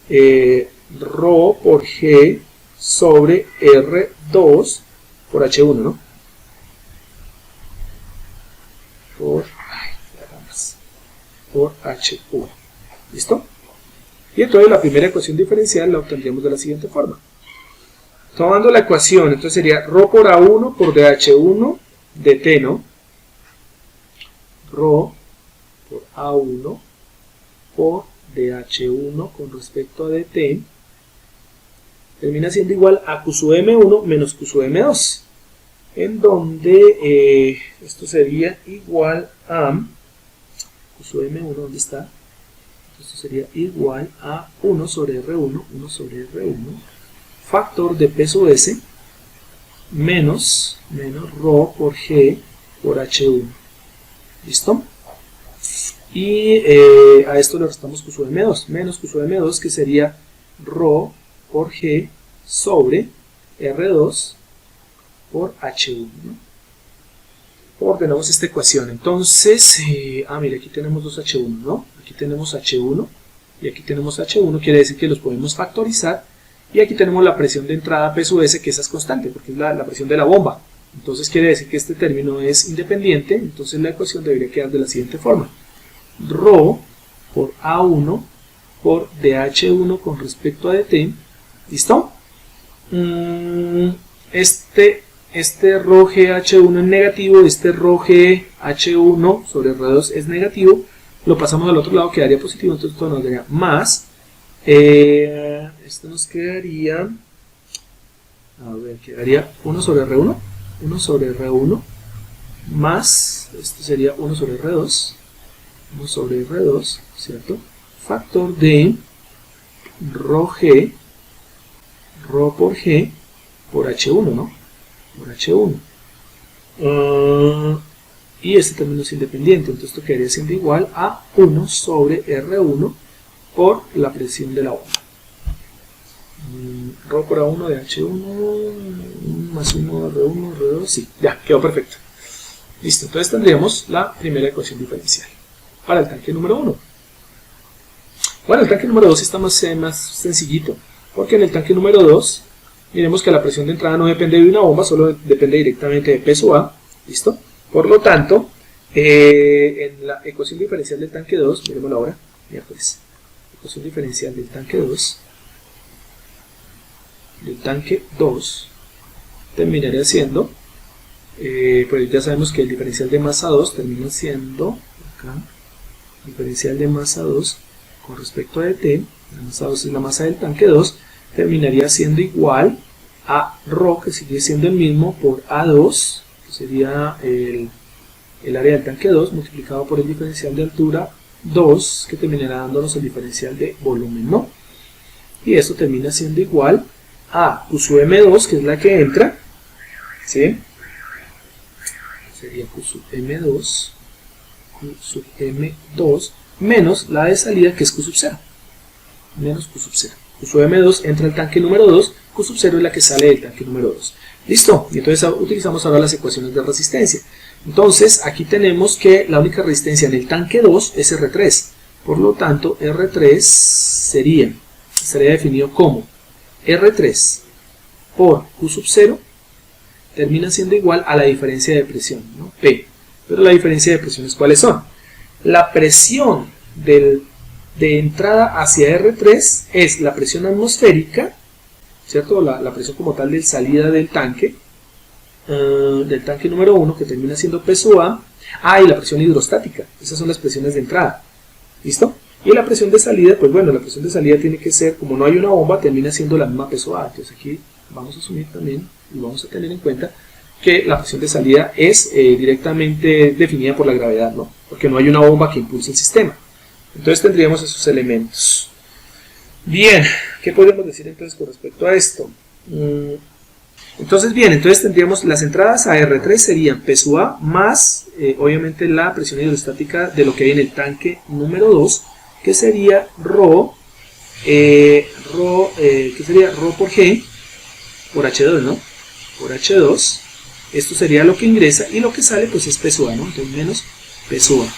ρ por G sobre R2 por H1, ¿no? Por H1. ¿Listo? Y entonces la primera ecuación diferencial la obtendríamos de la siguiente forma. Tomando la ecuación, entonces sería ρ por A1 por DH1 dt, ¿no? ρ por A1 por DH1 con respecto a dt termina siendo igual a Q sub M1 menos Q sub M2, en donde esto sería igual a Q sub M1, ¿dónde está? Esto sería igual a 1 sobre R1, factor de P sub S menos ρ por G por H1. ¿Listo? Y a esto le restamos Q sub M2, menos Q sub M2, que sería ρ por G sobre R2 por H1, ¿no? Ordenamos esta ecuación. Entonces, mira, aquí tenemos dos H1, ¿no? Aquí tenemos H1 y aquí tenemos H1, quiere decir que los podemos factorizar. Y aquí tenemos la presión de entrada P sub S, que esa es constante, porque es la presión de la bomba. Entonces quiere decir que este término es independiente, entonces la ecuación debería quedar de la siguiente forma. ρ por A1 por DH1 con respecto a dt. ¿Listo? Este ρgH1 es negativo, este ρgH1 sobre R2 es negativo, lo pasamos al otro lado, quedaría positivo, entonces esto nos daría más, esto nos quedaría, quedaría 1 sobre R1, más, esto sería 1 sobre R2, ¿cierto? Factor de ρ por G por H1, ¿no? Por H1. Y este término es independiente, entonces esto quedaría siendo igual a 1 sobre R1 por la presión de la bomba. ρ por A1 de H1 más 1 R1, R2, sí, ya, quedó perfecto. Listo, entonces tendríamos la primera ecuación diferencial para el tanque número 1. Bueno, el tanque número 2 está más sencillito, porque en el tanque número 2 miremos que la presión de entrada no depende de una bomba, solo depende directamente de P sub A. ¿Listo? Por lo tanto, en la ecuación diferencial del tanque 2, miremosla ahora, ya pues, ecuación diferencial del tanque 2, terminaría siendo, pues ya sabemos que el diferencial de masa 2 termina siendo, acá, diferencial de masa 2 con respecto a dt, la masa 2 es la masa del tanque 2, terminaría siendo igual a ρ, que sigue siendo el mismo, por A2, que sería el área del tanque 2, multiplicado por el diferencial de altura 2, que terminará dándonos el diferencial de volumen, ¿no? Y esto termina siendo igual a Q sub M2, que es la que entra, ¿sí? Sería Q sub M2, menos la de salida, que es Q sub 0, menos Q sub 0. Q sub M2 entra al tanque número 2, Q sub 0 es la que sale del tanque número 2. ¿Listo? Y entonces utilizamos ahora las ecuaciones de resistencia. Entonces, aquí tenemos que la única resistencia en el tanque 2 es R3. Por lo tanto, R3 estaría definido como R3 por Q sub 0 termina siendo igual a la diferencia de presión, ¿no? P. Pero la diferencia de presiones, ¿cuáles son? La presión de entrada hacia R3 es la presión atmosférica, ¿cierto? La presión como tal de salida del tanque número 1, que termina siendo P sub A. Y la presión hidrostática. Esas son las presiones de entrada. ¿Listo? Y la presión de salida, pues bueno, la presión de salida tiene que ser, como no hay una bomba, termina siendo la misma P sub A. Entonces aquí vamos a asumir también, y vamos a tener en cuenta, que la presión de salida es directamente definida por la gravedad, ¿no? Porque no hay una bomba que impulse el sistema. Entonces tendríamos esos elementos. Bien, ¿qué podemos decir entonces con respecto a esto? Entonces tendríamos las entradas a R3 serían P sub A más, obviamente, la presión hidrostática de lo que hay en el tanque número 2, que sería ρ, que sería ρ por G, por H2, ¿no? Por H2, esto sería lo que ingresa, y lo que sale pues es P sub A, ¿no? Entonces menos P sub A.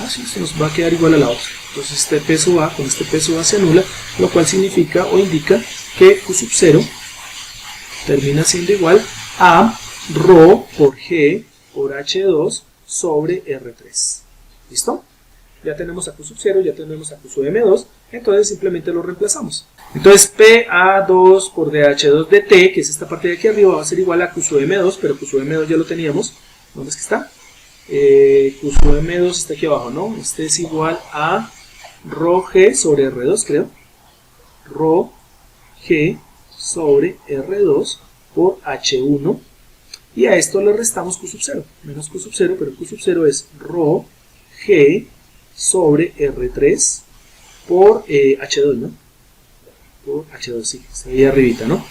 Sí, se nos va a quedar igual a la otra. Entonces este P sub A con este P sub A se anula, lo cual significa o indica que Q sub 0 termina siendo igual a ρ por G por H2 sobre R3. ¿Listo? Ya tenemos a Q sub 0, ya tenemos a Q sub M2, entonces simplemente lo reemplazamos. Entonces PA2 por DH2 dt, que es esta parte de aquí arriba, va a ser igual a Q sub M2, pero Q sub M2 ya lo teníamos. ¿Dónde es que está? Q sub M2 está aquí abajo, ¿no? Este es igual a ρg sobre R2, creo. ρg sobre R2 por H1, y a esto le restamos Q sub 0, menos Q sub 0, pero Q sub 0 es ρg sobre R3 por H2, ¿no? Por H2, sí, está ahí arribita, ¿no?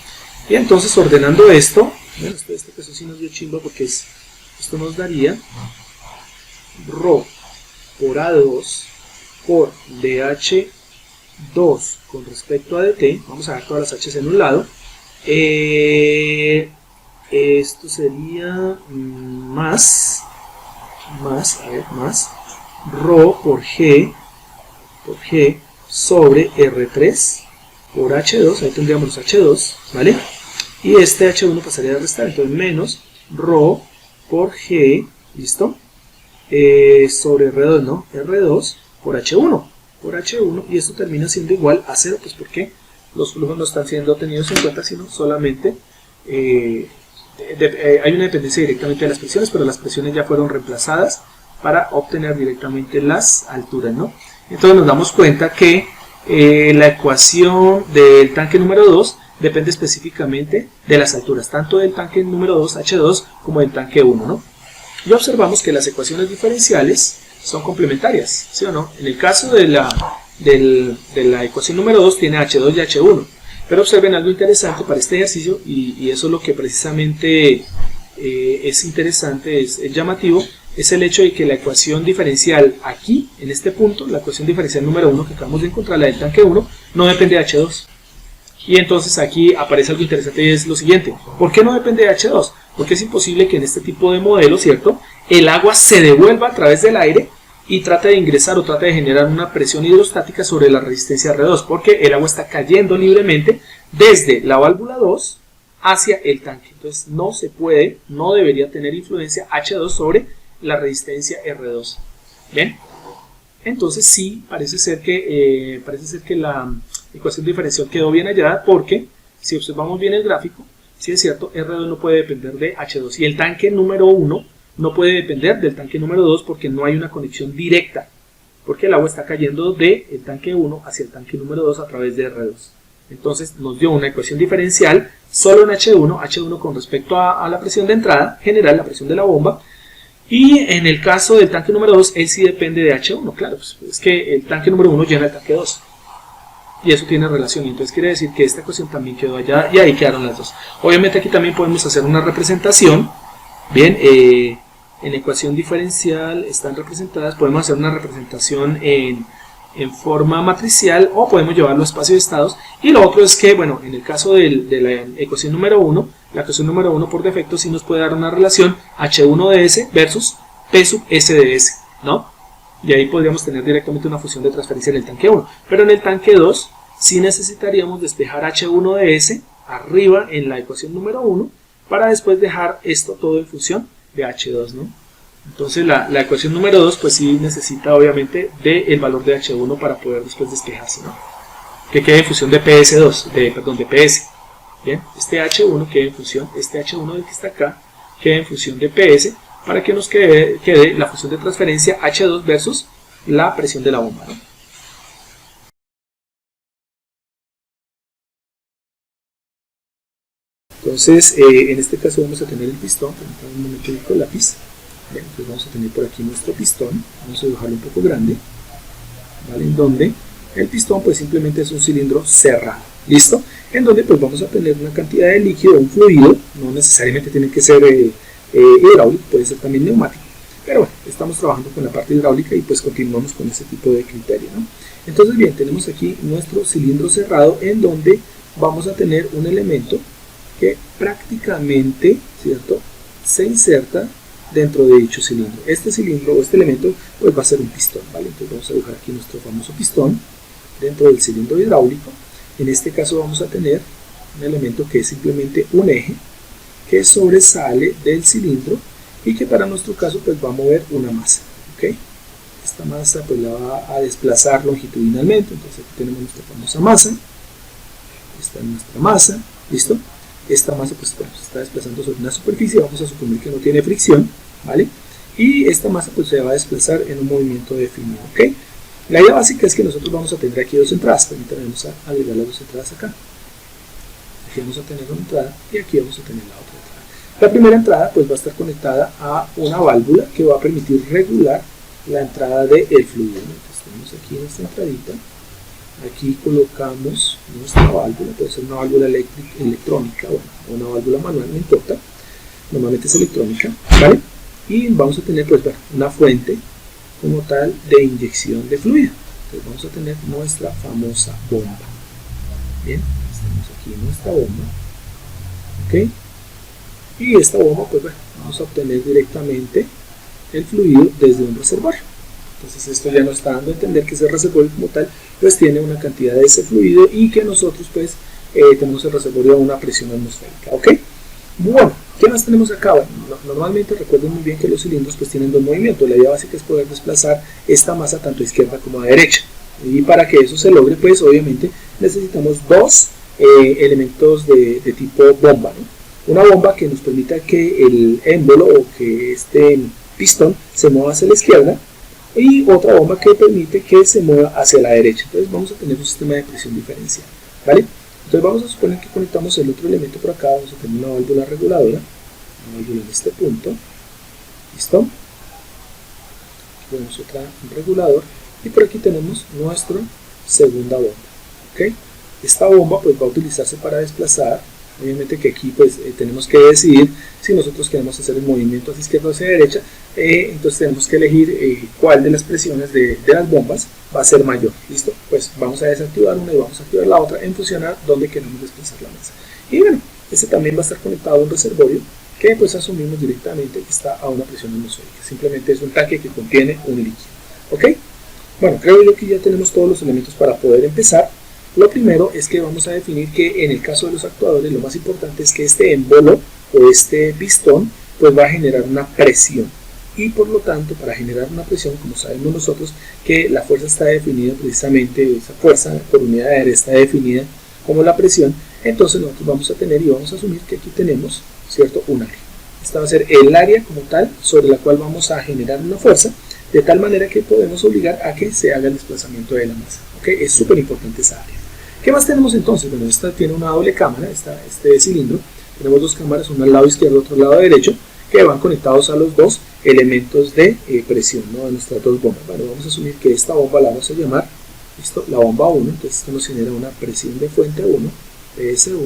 Y entonces ordenando esto, bueno, esto que eso sí nos dio chimba, porque esto nos daría ρ por A2 por DH2 con respecto a dt. Vamos a dar todas las h's en un lado. Esto sería más ρ por G sobre R3 por H2, ahí tendríamos los H2, ¿vale? Y este H1 pasaría a restar, entonces menos ρ por G, ¿listo? Sobre R2, ¿no? R2 por H1, y esto termina siendo igual a 0, pues porque los flujos no están siendo tenidos en cuenta, sino solamente hay una dependencia directamente de las presiones, pero las presiones ya fueron reemplazadas para obtener directamente las alturas, ¿no? Entonces nos damos cuenta que la ecuación del tanque número 2 depende específicamente de las alturas, tanto del tanque número 2, H2, como del tanque 1, ¿no? Y observamos que las ecuaciones diferenciales son complementarias, ¿sí o no? En el caso de la ecuación número 2 tiene H2 y H1, pero observen algo interesante para este ejercicio, y eso es lo que precisamente es interesante, es llamativo, es el hecho de que la ecuación diferencial aquí, en este punto, la ecuación diferencial número 1 que acabamos de encontrar, la del tanque 1, no depende de H2. Y entonces aquí aparece algo interesante, y es lo siguiente: ¿por qué no depende de H2? Porque es imposible que en este tipo de modelo, ¿cierto?, el agua se devuelva a través del aire y trate de ingresar o trate de generar una presión hidrostática sobre la resistencia R2, porque el agua está cayendo libremente desde la válvula 2 hacia el tanque. Entonces no se puede, no debería tener influencia H2 sobre la resistencia R2. ¿Bien? Entonces sí, parece ser que la ecuación diferencial quedó bien hallada, porque si observamos bien el gráfico, sí es cierto, R2 no puede depender de H2, y el tanque número 1 no puede depender del tanque número 2 porque no hay una conexión directa, porque el agua está cayendo del tanque 1 hacia el tanque número 2 a través de R2. Entonces nos dio una ecuación diferencial solo en H1 con respecto a la presión de entrada general, la presión de la bomba, y en el caso del tanque número 2, él sí depende de H1, claro, pues es que el tanque número 1 llena el tanque 2. Y eso tiene relación, y entonces quiere decir que esta ecuación también quedó allá, y ahí quedaron las dos. Obviamente aquí también podemos hacer una representación, bien, en ecuación diferencial están representadas, podemos hacer una representación en forma matricial o podemos llevarlo a espacio de estados. Y lo otro es que, bueno, en el caso de la ecuación número 1, la ecuación número 1 por defecto sí nos puede dar una relación H1 de S versus P sub S de S, ¿no? Y ahí podríamos tener directamente una función de transferencia en el tanque 1. Pero en el tanque 2 sí necesitaríamos despejar H1 de S arriba en la ecuación número 1 para después dejar esto todo en función de H2, ¿no? Entonces la ecuación número 2 pues sí necesita obviamente del valor de H1 para poder después despejarse, ¿no? Que quede en función de PS2, de PS. Bien, este H1 quede en función, este H1 del que está acá, quede en función de PS para que nos quede la función de transferencia H2 versus la presión de la bomba, ¿no? Entonces, en este caso vamos a tener el pistón, permítanme un momento con lápiz. Bien, entonces vamos a tener por aquí nuestro pistón, vamos a dibujarlo un poco grande, ¿vale? En donde el pistón pues simplemente es un cilindro cerrado, ¿listo? En donde pues vamos a tener una cantidad de líquido, un fluido, no necesariamente tiene que ser hidráulico, puede ser también neumático, pero bueno, estamos trabajando con la parte hidráulica y pues continuamos con ese tipo de criterio, ¿no? Entonces bien, tenemos aquí nuestro cilindro cerrado en donde vamos a tener un elemento que prácticamente, ¿cierto?, se inserta dentro de dicho cilindro. Este cilindro o este elemento pues va a ser un pistón, ¿vale? Entonces vamos a dibujar aquí nuestro famoso pistón dentro del cilindro hidráulico. En este caso vamos a tener un elemento que es simplemente un eje que sobresale del cilindro y que para nuestro caso pues va a mover una masa, ¿ok? Esta masa pues la va a desplazar longitudinalmente, entonces aquí tenemos nuestra famosa masa, esta es nuestra masa, ¿listo? Esta masa pues bueno, se está desplazando sobre una superficie, vamos a suponer que no tiene fricción, ¿vale? Y esta masa pues se va a desplazar en un movimiento definido, ¿ok? La idea básica es que nosotros vamos a tener aquí dos entradas, permítanme, vamos a agregar las dos entradas acá. Aquí vamos a tener una entrada y aquí vamos a tener la otra entrada. La primera entrada pues va a estar conectada a una válvula que va a permitir regular la entrada del fluido, ¿no? Entonces tenemos aquí nuestra entradita. Aquí colocamos nuestra válvula, puede ser una válvula electrónica o una válvula manual, no importa, normalmente es electrónica, ¿vale? Y vamos a tener pues una fuente como tal de inyección de fluido. Entonces vamos a tener nuestra famosa bomba. Bien, tenemos aquí nuestra bomba, ¿ok? Y esta bomba pues bueno, vamos a obtener directamente el fluido desde un reservorio. Entonces esto ya nos está dando a entender que ese reservorio como tal pues tiene una cantidad de ese fluido y que nosotros pues tenemos el reservorio a una presión atmosférica, ¿ok? Bueno, ¿qué más tenemos acá? Bueno, normalmente recuerden muy bien que los cilindros pues tienen dos movimientos. La idea básica es poder desplazar esta masa tanto a izquierda como a derecha. Y para que eso se logre pues obviamente necesitamos dos elementos de tipo bomba, ¿no? Una bomba que nos permita que el émbolo o que este pistón se mueva hacia la izquierda y otra bomba que permite que se mueva hacia la derecha. Entonces vamos a tener un sistema de presión diferencial, ¿vale? Entonces vamos a suponer que conectamos el otro elemento por acá, vamos a tener una válvula reguladora, una válvula en este punto, ¿listo? Aquí tenemos un regulador y por aquí tenemos nuestra segunda bomba, ¿ok? Esta bomba pues va a utilizarse para desplazar. Obviamente que aquí pues tenemos que decidir si nosotros queremos hacer el movimiento hacia izquierda o hacia derecha, entonces tenemos que elegir cuál de las presiones de las bombas va a ser mayor, ¿listo? Pues vamos a desactivar una y vamos a activar la otra en función a dónde queremos desplazar la masa. Y bueno, este también va a estar conectado a un reservorio que pues asumimos directamente que está a una presión atmosférica, simplemente es un tanque que contiene un líquido, ¿ok? Bueno, creo yo que ya tenemos todos los elementos para poder empezar. Lo primero es que vamos a definir que en el caso de los actuadores lo más importante es que este émbolo o este pistón pues va a generar una presión y por lo tanto para generar una presión, como sabemos nosotros que la fuerza está definida precisamente, esa fuerza por unidad de área está definida como la presión, entonces nosotros vamos a tener y vamos a asumir que aquí tenemos, ¿cierto?, un área. esta va a ser el área como tal sobre la cual vamos a generar una fuerza, de tal manera que podemos obligar a que se haga el desplazamiento de la masa. ¿Okay? Es súper importante esa área. ¿Qué más tenemos entonces? Bueno, esta tiene una doble cámara, este cilindro. Tenemos dos cámaras, una al lado izquierdo, otra al lado derecho, que van conectados a los dos elementos de presión, ¿no? De nuestras dos bombas. Bueno, vamos a asumir que esta bomba la vamos a llamar, ¿listo?, la bomba 1. Entonces esto nos genera una presión de fuente 1, PS1,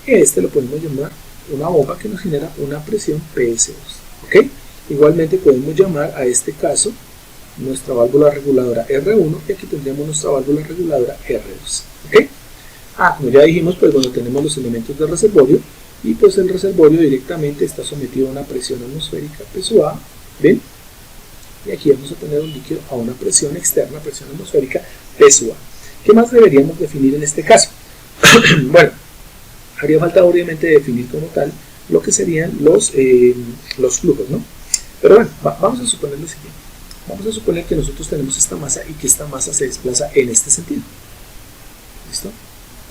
y este lo podemos llamar una bomba que nos genera una presión PS2. ¿Ok? Igualmente podemos llamar a este caso nuestra válvula reguladora R1, y aquí tendríamos nuestra válvula reguladora R2. ¿Ok? Como ya dijimos, pues bueno, tenemos los elementos del reservorio, y pues el reservorio directamente está sometido a una presión atmosférica PSUA, ¿ven? Y aquí vamos a tener un líquido a una presión externa, presión atmosférica PSUA. ¿Qué más deberíamos definir en este caso? Bueno, haría falta obviamente definir como tal lo que serían los flujos, ¿no? Pero bueno, vamos a suponer lo siguiente. Vamos a suponer que nosotros tenemos esta masa y que esta masa se desplaza en este sentido. ¿Listo?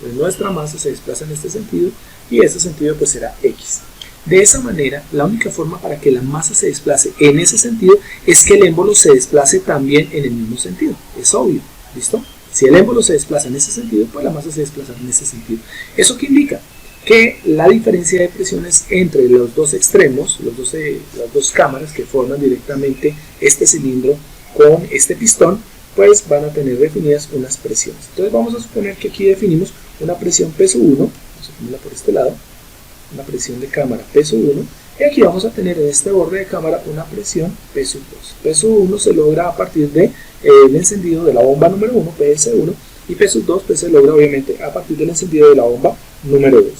Pues nuestra masa se desplaza en este sentido, y este sentido pues será X. De esa manera, la única forma para que la masa se desplace en ese sentido es que el émbolo se desplace también en el mismo sentido. Es obvio, ¿listo? Si el émbolo se desplaza en ese sentido, pues la masa se desplaza en ese sentido. ¿Eso qué indica? Que la diferencia de presiones entre los dos extremos, las dos cámaras que forman directamente este cilindro con este pistón, pues van a tener definidas unas presiones. Entonces vamos a suponer que aquí definimos una presión PSU1, vamos a ponerla por este lado, una presión de cámara PSU1, y aquí vamos a tener en este borde de cámara una presión PSU2. PSU1 se logra a partir del encendido de la bomba número 1, PS1, y PSU2 pues, se logra obviamente a partir del encendido de la bomba número 2.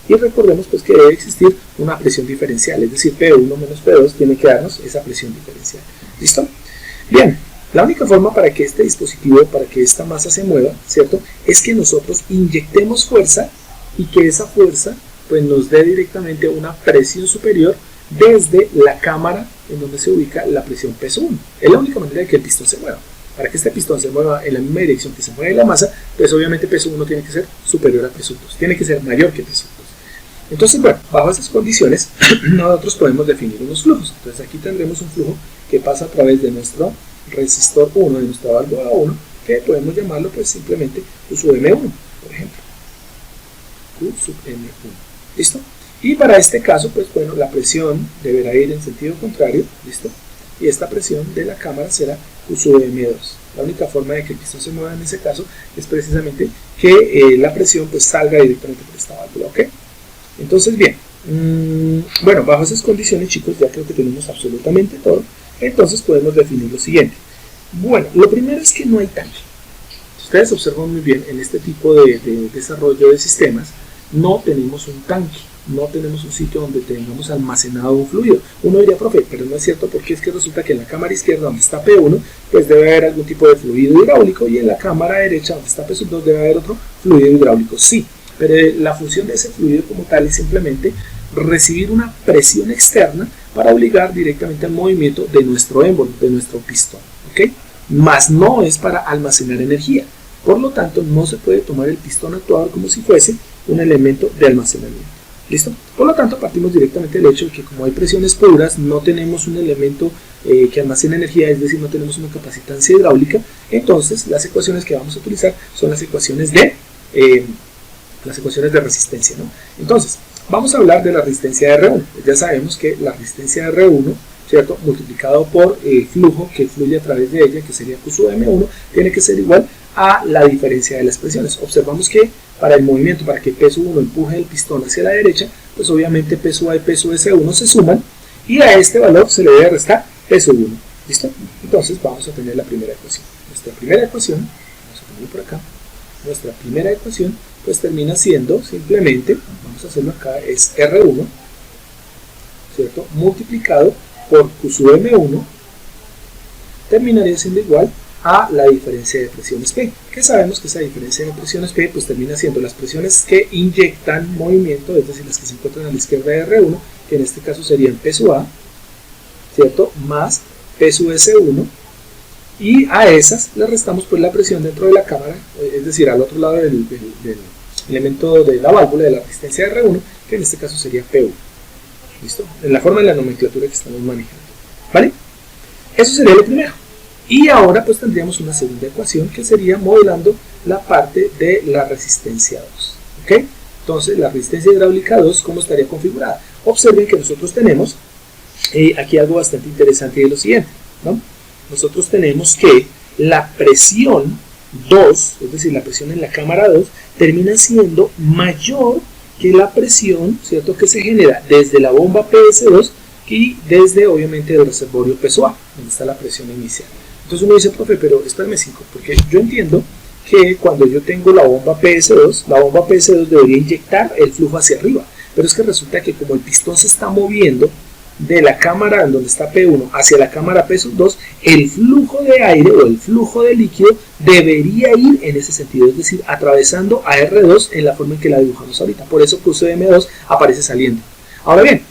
Y recordemos pues que debe existir una presión diferencial, es decir, P1 menos P2 tiene que darnos esa presión diferencial. ¿Listo? Bien, la única forma para que este dispositivo, para que esta masa se mueva, ¿cierto?, es que nosotros inyectemos fuerza y que esa fuerza pues nos dé directamente una presión superior desde la cámara en donde se ubica la presión PS1. Es la única manera de que el pistón se mueva. Para que este pistón se mueva en la misma dirección que se mueve la masa, pues obviamente PS1 tiene que ser superior a PS2, tiene que ser mayor que PS2. Entonces, bueno, bajo esas condiciones, nosotros podemos definir unos flujos. Entonces aquí tendremos un flujo que pasa a través de nuestro resistor 1, de nuestra válvula 1, que podemos llamarlo pues simplemente Q sub M1, por ejemplo. Q sub M1. ¿Listo? Y para este caso, pues bueno, la presión deberá ir en sentido contrario, ¿listo? Y esta presión de la cámara será Q sub M2. La única forma de que el pistón se mueva en ese caso es precisamente que la presión pues salga directamente por esta válvula, ¿ok? Entonces, bien, bueno, bajo esas condiciones, chicos, ya creo que tenemos absolutamente todo. Entonces podemos definir lo siguiente. Bueno, lo primero es que no hay tanque. Si ustedes observan muy bien, en este tipo de desarrollo de sistemas, no tenemos un tanque, no tenemos un sitio donde tengamos almacenado un fluido. Uno diría, profe, pero no es cierto, porque es que resulta que en la cámara izquierda, donde está P1, pues debe haber algún tipo de fluido hidráulico, y en la cámara derecha, donde está P2, debe haber otro fluido hidráulico. Sí, pero la función de ese fluido como tal es simplemente recibir una presión externa para obligar directamente al movimiento de nuestro émbolo, de nuestro pistón, ¿ok? Más no es para almacenar energía. Por lo tanto, no se puede tomar el pistón actuador como si fuese un elemento de almacenamiento. ¿Listo? Por lo tanto, partimos directamente del hecho de que como hay presiones puras, no tenemos un elemento que almacene energía, es decir, no tenemos una capacitancia hidráulica. Entonces, las ecuaciones que vamos a utilizar son las ecuaciones de resistencia, ¿no? Entonces, vamos a hablar de la resistencia de R1. Ya sabemos que la resistencia de R1, ¿cierto?, multiplicado por el flujo que fluye a través de ella, que sería Q sub M1, tiene que ser igual a la diferencia de las presiones. Observamos que para el movimiento, para que P sub 1 empuje el pistón hacia la derecha, pues obviamente P sub A y P sub S1 se suman, y a este valor se le debe restar P sub 1. ¿Listo? Entonces vamos a tener la primera ecuación. Nuestra primera ecuación, vamos a ponerlo por acá, nuestra primera ecuación pues termina siendo simplemente, vamos a hacerlo acá, es R1, ¿cierto?, multiplicado por Q sub M1, terminaría siendo igual a la diferencia de presiones P, que sabemos que esa diferencia de presiones P pues termina siendo las presiones que inyectan movimiento, es decir, las que se encuentran a la izquierda de R1, que en este caso serían P sub A, ¿cierto?, más P sub S1, y a esas le restamos pues la presión dentro de la cámara, es decir, al otro lado del elemento de la válvula, de la resistencia R1, que en este caso sería P1. ¿Listo? En la forma de la nomenclatura que estamos manejando. ¿Vale? Eso sería lo primero. Y ahora pues tendríamos una segunda ecuación que sería modelando la parte de la resistencia 2. ¿Ok? Entonces la resistencia hidráulica 2, ¿cómo estaría configurada? Observen que nosotros tenemos aquí algo bastante interesante de lo siguiente, ¿no? Nosotros tenemos que la presión 2, es decir, la presión en la cámara 2, termina siendo mayor que la presión, ¿cierto?, que se genera desde la bomba PS2 y desde, obviamente, el reservorio PSOA, donde está la presión inicial. Entonces uno dice, profe, pero espérame 5, porque yo entiendo que cuando yo tengo la bomba PS2 debería inyectar el flujo hacia arriba, pero es que resulta que como el pistón se está moviendo de la cámara en donde está P1 hacia la cámara P2, el flujo de aire o el flujo de líquido debería ir en ese sentido, es decir, atravesando a R2 en la forma en que la dibujamos ahorita. Por eso QCM2 aparece saliendo. Ahora bien,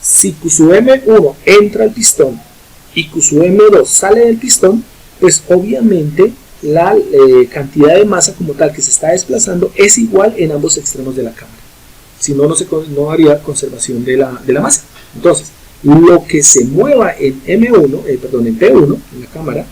si QCM1 entra al pistón y QCM2 sale del pistón, pues obviamente la cantidad de masa como tal que se está desplazando es igual en ambos extremos de la cámara. Si no, no haría conservación de la masa. Entonces, lo que se mueva en M1, en P1, en la cámara,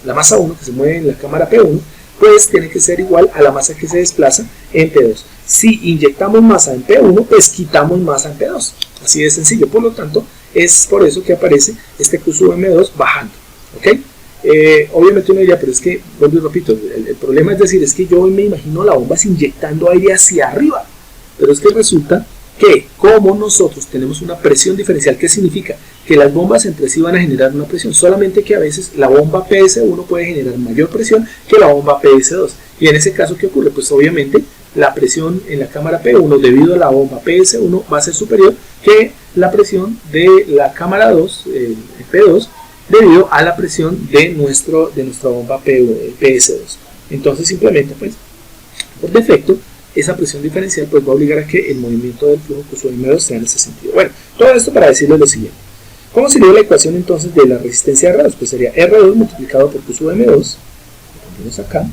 la masa 1 que se mueve en la cámara P1, pues tiene que ser igual a la masa que se desplaza en P2. Si inyectamos masa en P1, pues quitamos masa en P2. Así de sencillo. Por lo tanto, es por eso que aparece este Q sub M2 bajando. ¿Ok? Obviamente uno diría, pero es que, vuelvo y repito, el problema es decir, es que yo me imagino la bomba inyectando aire hacia arriba. Pero es que resulta que como nosotros tenemos una presión diferencial, ¿qué significa? Que las bombas entre sí van a generar una presión, solamente que a veces la bomba PS1 puede generar mayor presión que la bomba PS2. Y en ese caso, ¿qué ocurre? Pues obviamente la presión en la cámara P1 debido a la bomba PS1 va a ser superior que la presión de la cámara 2, P2, debido a la presión de nuestra bomba PS2. Entonces simplemente, pues, por defecto, esa presión diferencial pues va a obligar a que el movimiento del flujo Q sub M2 sea en ese sentido. Bueno, todo esto para decirles lo siguiente. ¿Cómo sería la ecuación entonces de la resistencia R2? Pues sería R2 multiplicado por Q sub M2, lo ponemos acá,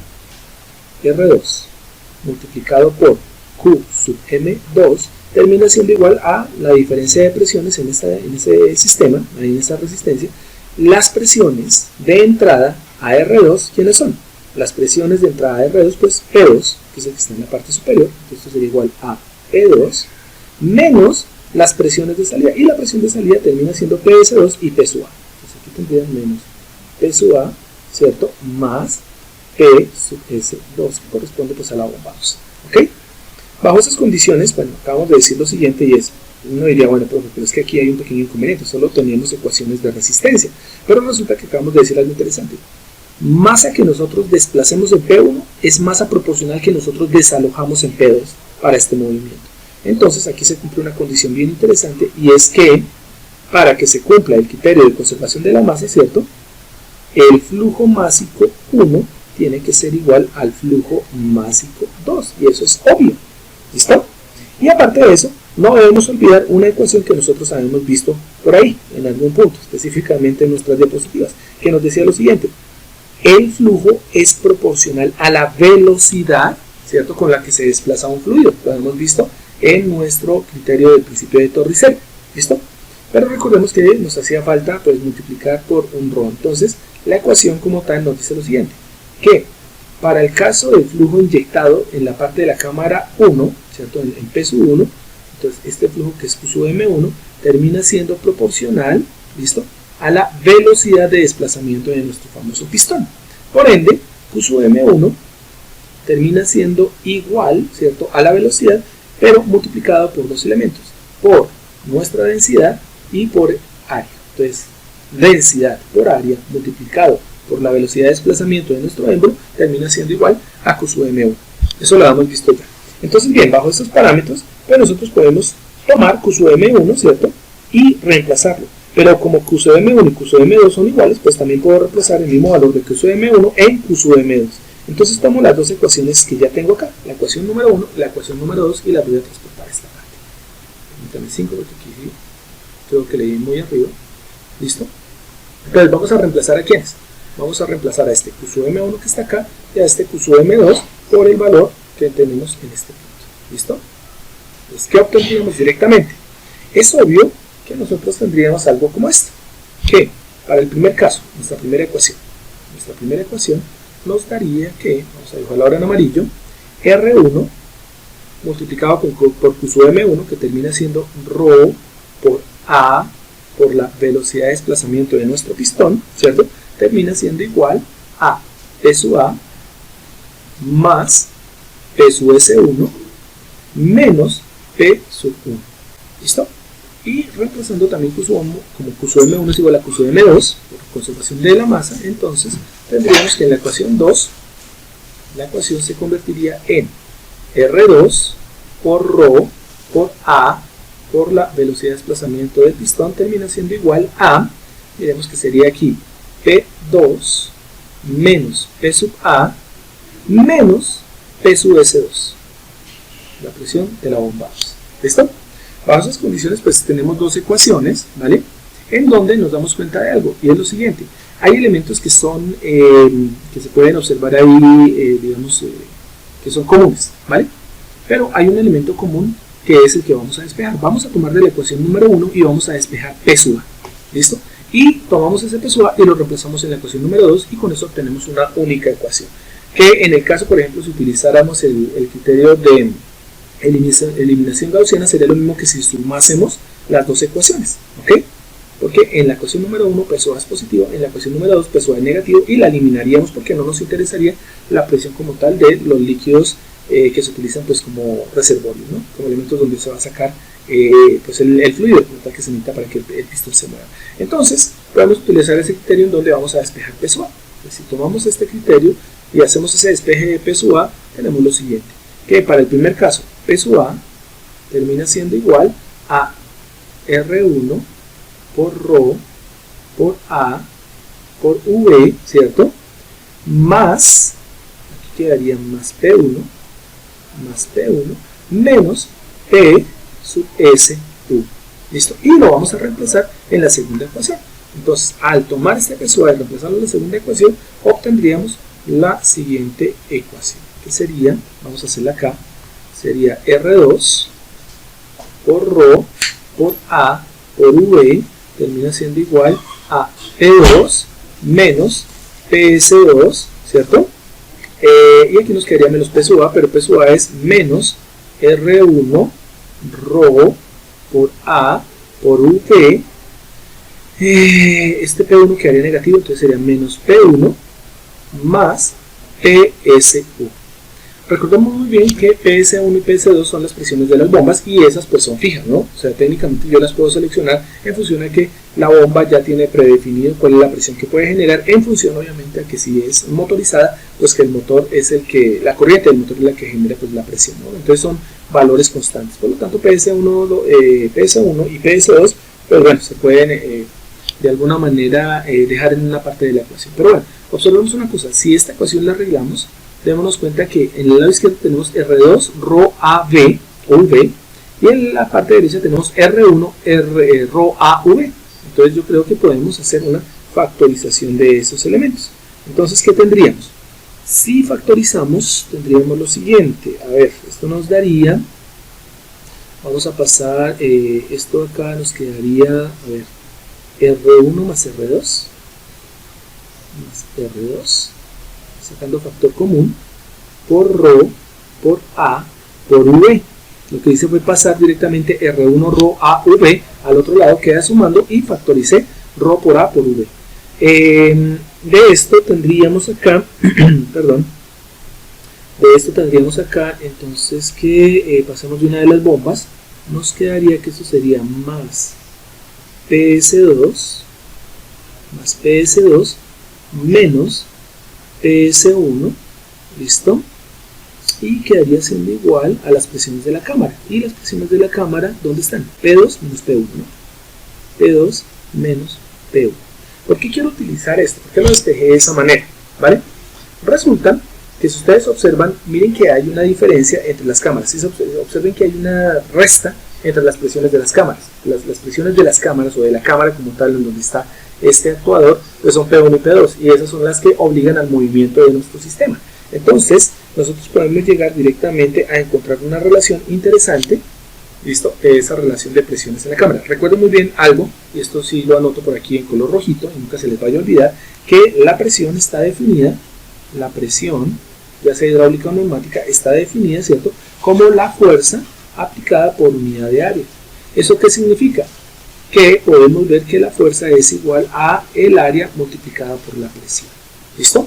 R2 multiplicado por Q sub M2 termina siendo igual a la diferencia de presiones en ese sistema, en esta resistencia. Las presiones de entrada a R2, ¿quiénes son? Las presiones de entrada a R2, pues P2, que es el que está en la parte superior, esto sería igual a P2, menos las presiones de salida, y la presión de salida termina siendo PS2 y P sub A. Entonces aquí tendrían menos P sub A, ¿cierto? Más P sub S2, que corresponde pues a la bomba 2. ¿Ok? Bajo esas condiciones, bueno, acabamos de decir lo siguiente y es, uno diría, bueno, profe, pero es que aquí hay un pequeño inconveniente, solo teníamos ecuaciones de resistencia, pero resulta que acabamos de decir algo interesante. Masa que nosotros desplacemos en P1 es masa proporcional que nosotros desalojamos en P2 para este movimiento. Entonces aquí se cumple una condición bien interesante y es que para que se cumpla el criterio de conservación de la masa, ¿cierto? El flujo másico 1 tiene que ser igual al flujo másico 2 y eso es obvio. ¿Listo? Y aparte de eso, no debemos olvidar una ecuación que nosotros habíamos visto por ahí, en algún punto, específicamente en nuestras diapositivas, que nos decía lo siguiente. El flujo es proporcional a la velocidad, ¿cierto?, con la que se desplaza un fluido. Lo hemos visto en nuestro criterio del principio de Torricelli. ¿Listo? Pero recordemos que nos hacía falta pues multiplicar por un ρ. Entonces, la ecuación como tal nos dice lo siguiente, que para el caso del flujo inyectado en la parte de la cámara 1, ¿cierto?, en P sub 1, entonces este flujo que es Q sub M1 termina siendo proporcional, ¿listo?, a la velocidad de desplazamiento de nuestro famoso pistón. Por ende, Q sub M1 termina siendo igual, ¿cierto?, a la velocidad, pero multiplicado por dos elementos, por nuestra densidad y por área. Entonces, densidad por área multiplicado por la velocidad de desplazamiento de nuestro émbolo termina siendo igual a Q sub M1. Eso lo hemos visto ya. Entonces, bien, bajo estos parámetros, pues nosotros podemos tomar Q sub M1, ¿cierto?, y reemplazarlo. Pero como Q sub M1 y Q sub M2 son iguales, pues también puedo reemplazar el mismo valor de Q sub M1 en Q sub M2. Entonces tomo las dos ecuaciones que ya tengo acá, la ecuación número 1, la ecuación número 2 y las voy a transportar a esta parte. Permítanme 5 porque aquí creo que leí muy arriba. ¿Listo? Entonces vamos a reemplazar a quiénes. Vamos a reemplazar a este Q sub M1 que está acá y a este Q sub M2 por el valor que tenemos en este punto. ¿Listo? Entonces, ¿qué obtendríamos directamente? Es obvio que nosotros tendríamos algo como esto, que para el primer caso, nuestra primera ecuación nos daría que, vamos a dibujarlo ahora en amarillo, R1 multiplicado por Q sub M1, que termina siendo ρ por A por la velocidad de desplazamiento de nuestro pistón, ¿cierto? Termina siendo igual a P sub A más P sub S1 menos P sub 1. ¿Listo? Y reemplazando también Q sub M1 es igual a Q sub M2 por conservación de la masa, entonces tendríamos que en la ecuación 2 la ecuación se convertiría en R2 por ρ por A por la velocidad de desplazamiento del pistón, termina siendo igual a, miremos que sería aquí P2 menos P sub A menos P sub S2, la presión de la bomba. ¿Listo? Bajo esas condiciones pues tenemos dos ecuaciones, ¿vale? En donde nos damos cuenta de algo, y es lo siguiente: hay elementos que son, que se pueden observar ahí, digamos, que son comunes, ¿vale? Pero hay un elemento común que es el que vamos a despejar. Vamos a tomar de la ecuación número 1 y vamos a despejar P sub A, ¿listo? Y tomamos ese P sub A y lo reemplazamos en la ecuación número 2 y con eso obtenemos una única ecuación. Que en el caso, por ejemplo, si utilizáramos el criterio de eliminación gaussiana, sería lo mismo que si sumásemos las dos ecuaciones, ¿ok? Porque en la ecuación número 1 P sub A es positivo, en la ecuación número 2 P sub A es negativo, y la eliminaríamos porque no nos interesaría la presión como tal de los líquidos que se utilizan pues como reservorios, ¿no? Como elementos donde se va a sacar pues el fluido como tal que se necesita para que el pistón se mueva. Entonces podemos utilizar ese criterio en donde vamos a despejar P sub A. Pues, si tomamos este criterio y hacemos ese despeje de P sub A, tenemos lo siguiente, que para el primer caso P sub A termina siendo igual a R1 por ρ por A por V, ¿cierto? Más, aquí quedaría más P1 menos P sub S1. ¿Listo? Y lo vamos a reemplazar en la segunda ecuación. Entonces, al tomar este P sub A y reemplazarlo en la segunda ecuación, obtendríamos la siguiente ecuación, que sería, vamos a hacerla acá, sería R2 por ρ por A por V termina siendo igual a P2 menos PS2, ¿cierto? Y aquí nos quedaría menos P sub A, pero P sub A es menos R1 ρ por A por V. Este P1 quedaría negativo, entonces sería menos P1 más PSU. Recordemos muy bien que PS1 y PS2 son las presiones de las bombas y esas pues son fijas, ¿no? O sea, técnicamente yo las puedo seleccionar en función a que la bomba ya tiene predefinido cuál es la presión que puede generar, en función obviamente a que si es motorizada, pues que el motor es el que, la corriente del motor es la que genera pues la presión, ¿no? Entonces son valores constantes, por lo tanto PS1 y PS2, pues bueno, se pueden de alguna manera dejar en una parte de la ecuación. Pero bueno, observemos una cosa: si esta ecuación la arreglamos, démonos cuenta que en el lado izquierdo tenemos R2 ρ A V o V, y en la parte derecha tenemos R1 ρ A V. Entonces yo creo que podemos hacer una factorización de esos elementos. Entonces, ¿qué tendríamos? Si factorizamos, tendríamos lo siguiente. A ver, esto nos daría, vamos a pasar, esto acá nos quedaría, a ver, R1 más R2 sacando factor común, por ρ por A por V. Lo que hice fue pasar directamente R1 ρ A V al otro lado, queda sumando, y factoricé ρ por A por V. De esto tendríamos acá, perdón, de esto tendríamos acá, entonces que pasamos de una de las bombas, nos quedaría que eso sería más PS2 menos PS1, ¿listo? Y quedaría siendo igual a las presiones de la cámara. Y las presiones de la cámara, ¿dónde están? P2 menos P1, ¿no? P2 menos P1. ¿Por qué quiero utilizar esto? ¿Por qué lo despejé de esa manera? ¿Vale? Resulta que si ustedes observan, miren que hay una diferencia entre las cámaras. Observen que hay una resta entre las presiones de las cámaras. Las presiones de las cámaras, o de la cámara como tal, en donde está este actuador, pues son P1 y P2, y esas son las que obligan al movimiento de nuestro sistema. Entonces nosotros podemos llegar directamente a encontrar una relación interesante ¿listo? Esa relación de presiones en la cámara. Recuerden muy bien algo, y esto sí lo anoto por aquí en color rojito, y nunca se les vaya a olvidar, que la presión está definida, la presión, ya sea hidráulica o neumática, está definida, ¿cierto?, como la fuerza aplicada por unidad de área. ¿Eso qué significa? Que podemos ver que la fuerza es igual a el área multiplicada por la presión. ¿Listo?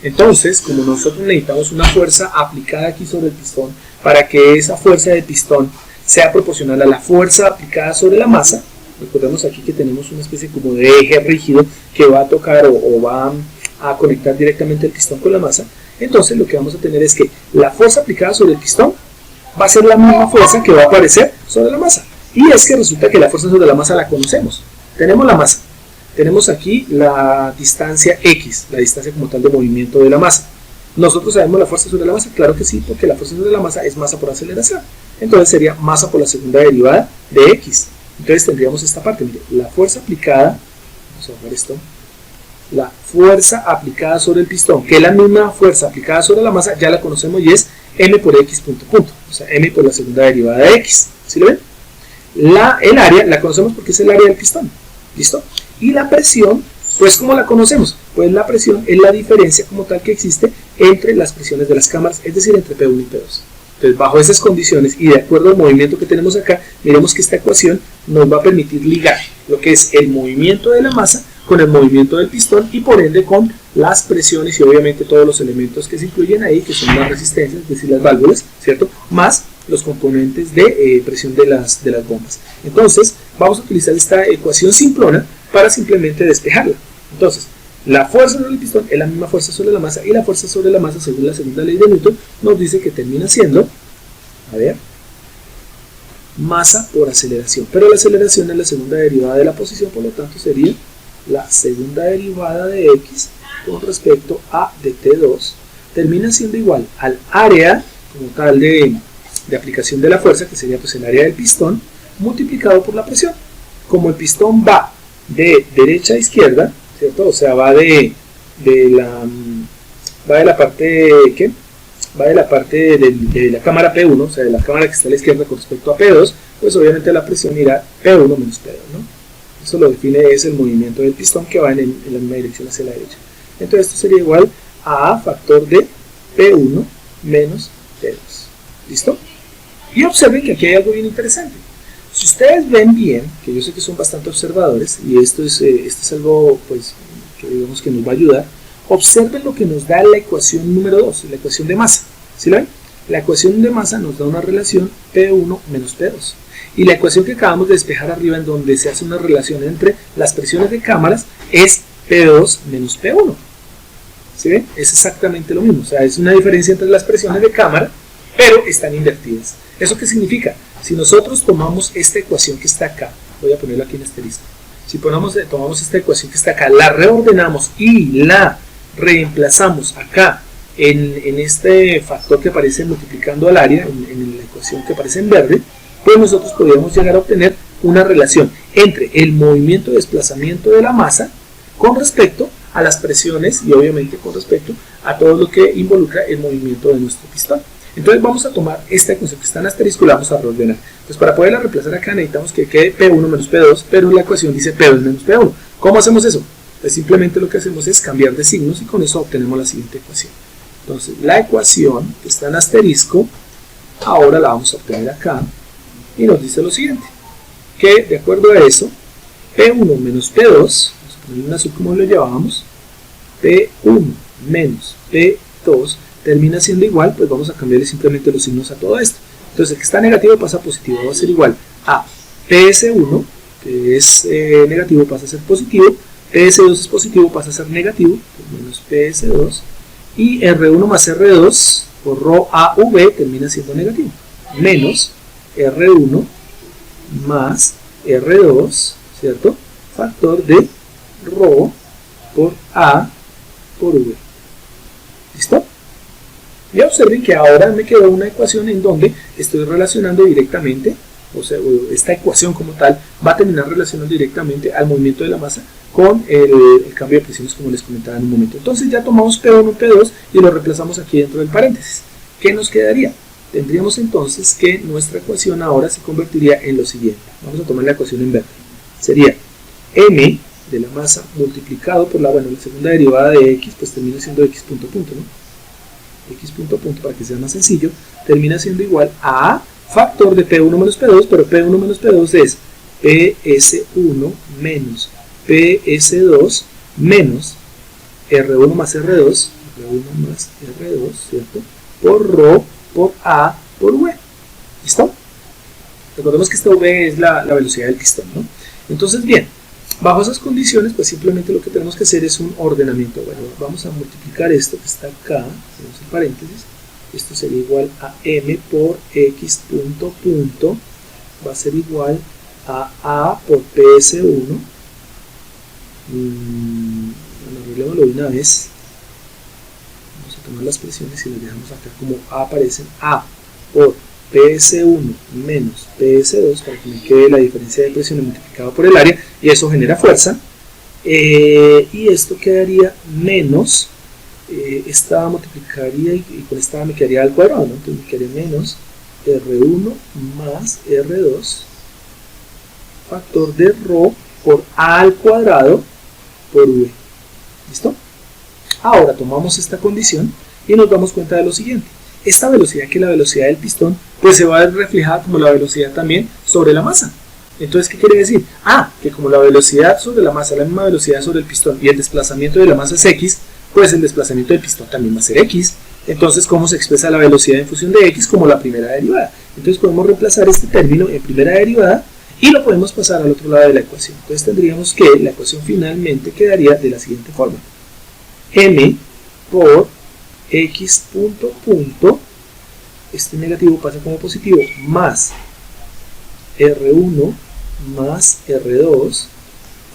Entonces, como nosotros necesitamos una fuerza aplicada aquí sobre el pistón para que esa fuerza de pistón sea proporcional a la fuerza aplicada sobre la masa, recordemos aquí que tenemos una especie como de eje rígido que va a tocar o va a conectar directamente el pistón con la masa. Entonces lo que vamos a tener es que la fuerza aplicada sobre el pistón va a ser la misma fuerza que va a aparecer sobre la masa. Y es que resulta que la fuerza sobre la masa la conocemos. Tenemos la masa, tenemos aquí la distancia X, la distancia como tal de movimiento de la masa. ¿Nosotros sabemos la fuerza sobre la masa? Claro que sí, porque la fuerza sobre la masa es masa por aceleración. Entonces sería masa por la segunda derivada de X. Entonces tendríamos esta parte, mire, la fuerza aplicada, vamos a ver esto, la fuerza aplicada sobre el pistón, que es la misma fuerza aplicada sobre la masa, ya la conocemos y es m por x punto punto, o sea, m por la segunda derivada de x, ¿sí lo ven? El área la conocemos porque es el área del pistón, ¿listo? Y la presión, pues ¿cómo la conocemos? Pues la presión es la diferencia como tal que existe entre las presiones de las cámaras, es decir, entre P1 y P2. Entonces, bajo esas condiciones y de acuerdo al movimiento que tenemos acá, miremos que esta ecuación nos va a permitir ligar lo que es el movimiento de la masa con el movimiento del pistón y por ende con las presiones y obviamente todos los elementos que se incluyen ahí, que son las resistencias, es decir, las válvulas, ¿cierto? Más los componentes de presión de las bombas. Entonces, vamos a utilizar esta ecuación simplona para simplemente despejarla. Entonces, la fuerza sobre el pistón es la misma fuerza sobre la masa y la fuerza sobre la masa, según la segunda ley de Newton, nos dice que termina siendo, a ver, masa por aceleración. Pero la aceleración es la segunda derivada de la posición, por lo tanto sería la segunda derivada de x con respecto a dt2 termina siendo igual al área como tal de aplicación de la fuerza, que sería pues el área del pistón, multiplicado por la presión. Como el pistón va de derecha a izquierda, ¿cierto? O sea, va de la parte ¿qué? Va de la parte de la cámara P1, o sea, de la cámara que está a la izquierda con respecto a P2, pues obviamente la presión irá P1 menos P2, ¿no? Eso lo define, es el movimiento del pistón que va en la misma dirección hacia la derecha. Entonces esto sería igual a factor de P1 menos P2. ¿Listo? Y observen que aquí hay algo bien interesante. Si ustedes ven bien, que yo sé que son bastante observadores, y esto es algo pues, que digamos que nos va a ayudar, observen lo que nos da la ecuación número 2, la ecuación de masa. ¿Sí lo ven? La ecuación de masa nos da una relación P1 menos P2. Y la ecuación que acabamos de despejar arriba, en donde se hace una relación entre las presiones de cámaras, es P2 menos P1. ¿Sí ven? Es exactamente lo mismo. O sea, es una diferencia entre las presiones de cámara, pero están invertidas. ¿Eso qué significa? Si nosotros tomamos esta ecuación que está acá, voy a ponerla aquí en asterisco. Si tomamos esta ecuación que está acá, la reordenamos y la reemplazamos acá en este factor que aparece multiplicando al área, en la ecuación que aparece en verde, pues nosotros podríamos llegar a obtener una relación entre el movimiento de desplazamiento de la masa con respecto a las presiones y obviamente con respecto a todo lo que involucra el movimiento de nuestro pistón. Entonces vamos a tomar esta ecuación que está en asterisco y la vamos a reordenar. Pues para poderla reemplazar acá necesitamos que quede P1 menos P2, pero la ecuación dice P2 menos P1. ¿Cómo hacemos eso? Pues simplemente lo que hacemos es cambiar de signos y con eso obtenemos la siguiente ecuación. Entonces la ecuación que está en asterisco, ahora la vamos a obtener acá y nos dice lo siguiente, que de acuerdo a eso, P1 menos P2, vamos a poner un azul como lo llevábamos, P1 menos P2 termina siendo igual, pues vamos a cambiarle simplemente los signos a todo esto. Entonces el que está negativo pasa a positivo, va a ser igual a PS1, que es negativo, pasa a ser positivo, PS2 es positivo, pasa a ser negativo, pues menos PS2, y R1 más R2 por ρ a V termina siendo negativo, menos R1 más R2, ¿cierto? Factor de ρ por A por V. ¿Listo? Y observen que ahora me quedó una ecuación en donde estoy relacionando directamente, o sea, esta ecuación como tal va a terminar relacionando directamente al movimiento de la masa con el cambio de presiones, como les comentaba en un momento. Entonces ya tomamos P1 y P2 y lo reemplazamos aquí dentro del paréntesis. ¿Qué nos quedaría? tendríamos entonces que nuestra ecuación ahora se convertiría en lo siguiente. Vamos a tomar la ecuación en verde. Sería m de la masa multiplicado por la segunda derivada de x, pues termina siendo x punto punto, ¿no? X punto punto, para que sea más sencillo, termina siendo igual a factor de P1 menos P2, pero P1 menos P2 es PS1 menos PS2 menos R1 más R2, R1 más R2, ¿cierto? Por ρ, por A, por V. ¿Listo? Recordemos que esta V es la velocidad del pistón, ¿no? Entonces, bien, bajo esas condiciones, pues simplemente lo que tenemos que hacer es un ordenamiento. Bueno, vamos a multiplicar esto que está acá, hacemos el paréntesis, esto sería igual a m por x punto punto, va a ser igual a por ps1, bueno, arreglémoslo de una vez, vamos a tomar las presiones y las dejamos acá como a aparecen, a por ps1 menos ps2, para que me quede la diferencia de presión multiplicado por el área, y eso genera fuerza, y esto quedaría menos, esta multiplicaría y con esta me quedaría al cuadrado, ¿no? Entonces me quedaría menos R1 más R2 factor de ρ por A al cuadrado por V. ¿Listo? Ahora tomamos esta condición y nos damos cuenta de lo siguiente. Esta velocidad, que es la velocidad del pistón, pues se va a ver reflejada como la velocidad también sobre la masa. Entonces, ¿qué quiere decir? Que como la velocidad sobre la masa es la misma velocidad sobre el pistón y el desplazamiento de la masa es x, pues el desplazamiento del pistón también va a ser x. Entonces, ¿cómo se expresa la velocidad en función de x? Como la primera derivada. Entonces podemos reemplazar este término en primera derivada y lo podemos pasar al otro lado de la ecuación. Entonces tendríamos que la ecuación finalmente quedaría de la siguiente forma. M por x punto punto, este negativo pasa como positivo, más R1 más R2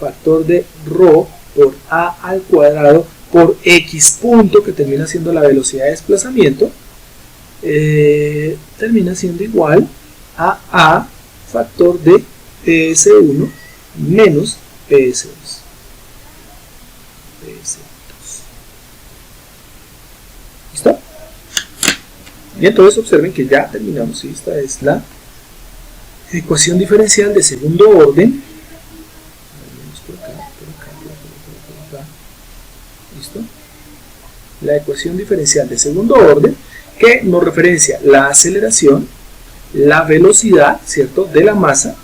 factor de ρ por A al cuadrado por x punto, que termina siendo la velocidad de desplazamiento, termina siendo igual a A factor de PS1 menos PS2. ¿Listo? Y entonces observen que ya terminamos. Esta es la ecuación diferencial de segundo orden. ¿Listo? La ecuación diferencial de segundo orden, que nos referencia la aceleración, la velocidad, ¿cierto?, de la masa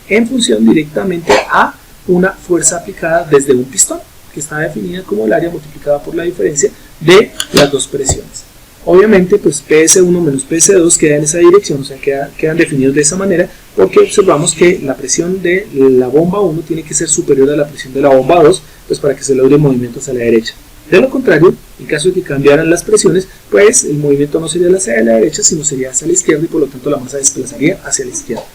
en función directamente a una fuerza aplicada desde un pistón, que está definida como el área multiplicada por la diferencia de las dos presiones. Obviamente, pues PS1 menos PS2 queda en esa dirección, o sea, quedan definidos de esa manera, porque observamos que la presión de la bomba 1 tiene que ser superior a la presión de la bomba 2, pues para que se logre el movimiento hacia la derecha. De lo contrario, en caso de que cambiaran las presiones, pues el movimiento no sería hacia la derecha, sino sería hacia la izquierda, y por lo tanto la masa desplazaría hacia la izquierda.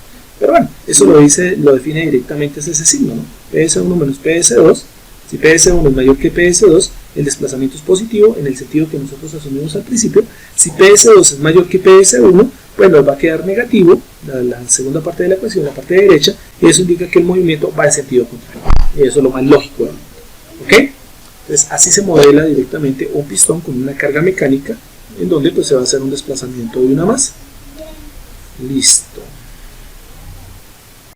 Pero bueno, eso lo define directamente ese signo, ¿no? PS1 menos PS2. Si PS1 es mayor que PS2, el desplazamiento es positivo en el sentido que nosotros asumimos al principio. Si PS2 es mayor que PS1, pues nos va a quedar negativo la segunda parte de la ecuación, la parte derecha, y eso indica que el movimiento va en sentido contrario. Y eso es lo más lógico, ¿no? ¿Ok? Entonces así se modela directamente un pistón con una carga mecánica, en donde pues se va a hacer un desplazamiento de una masa. Listo.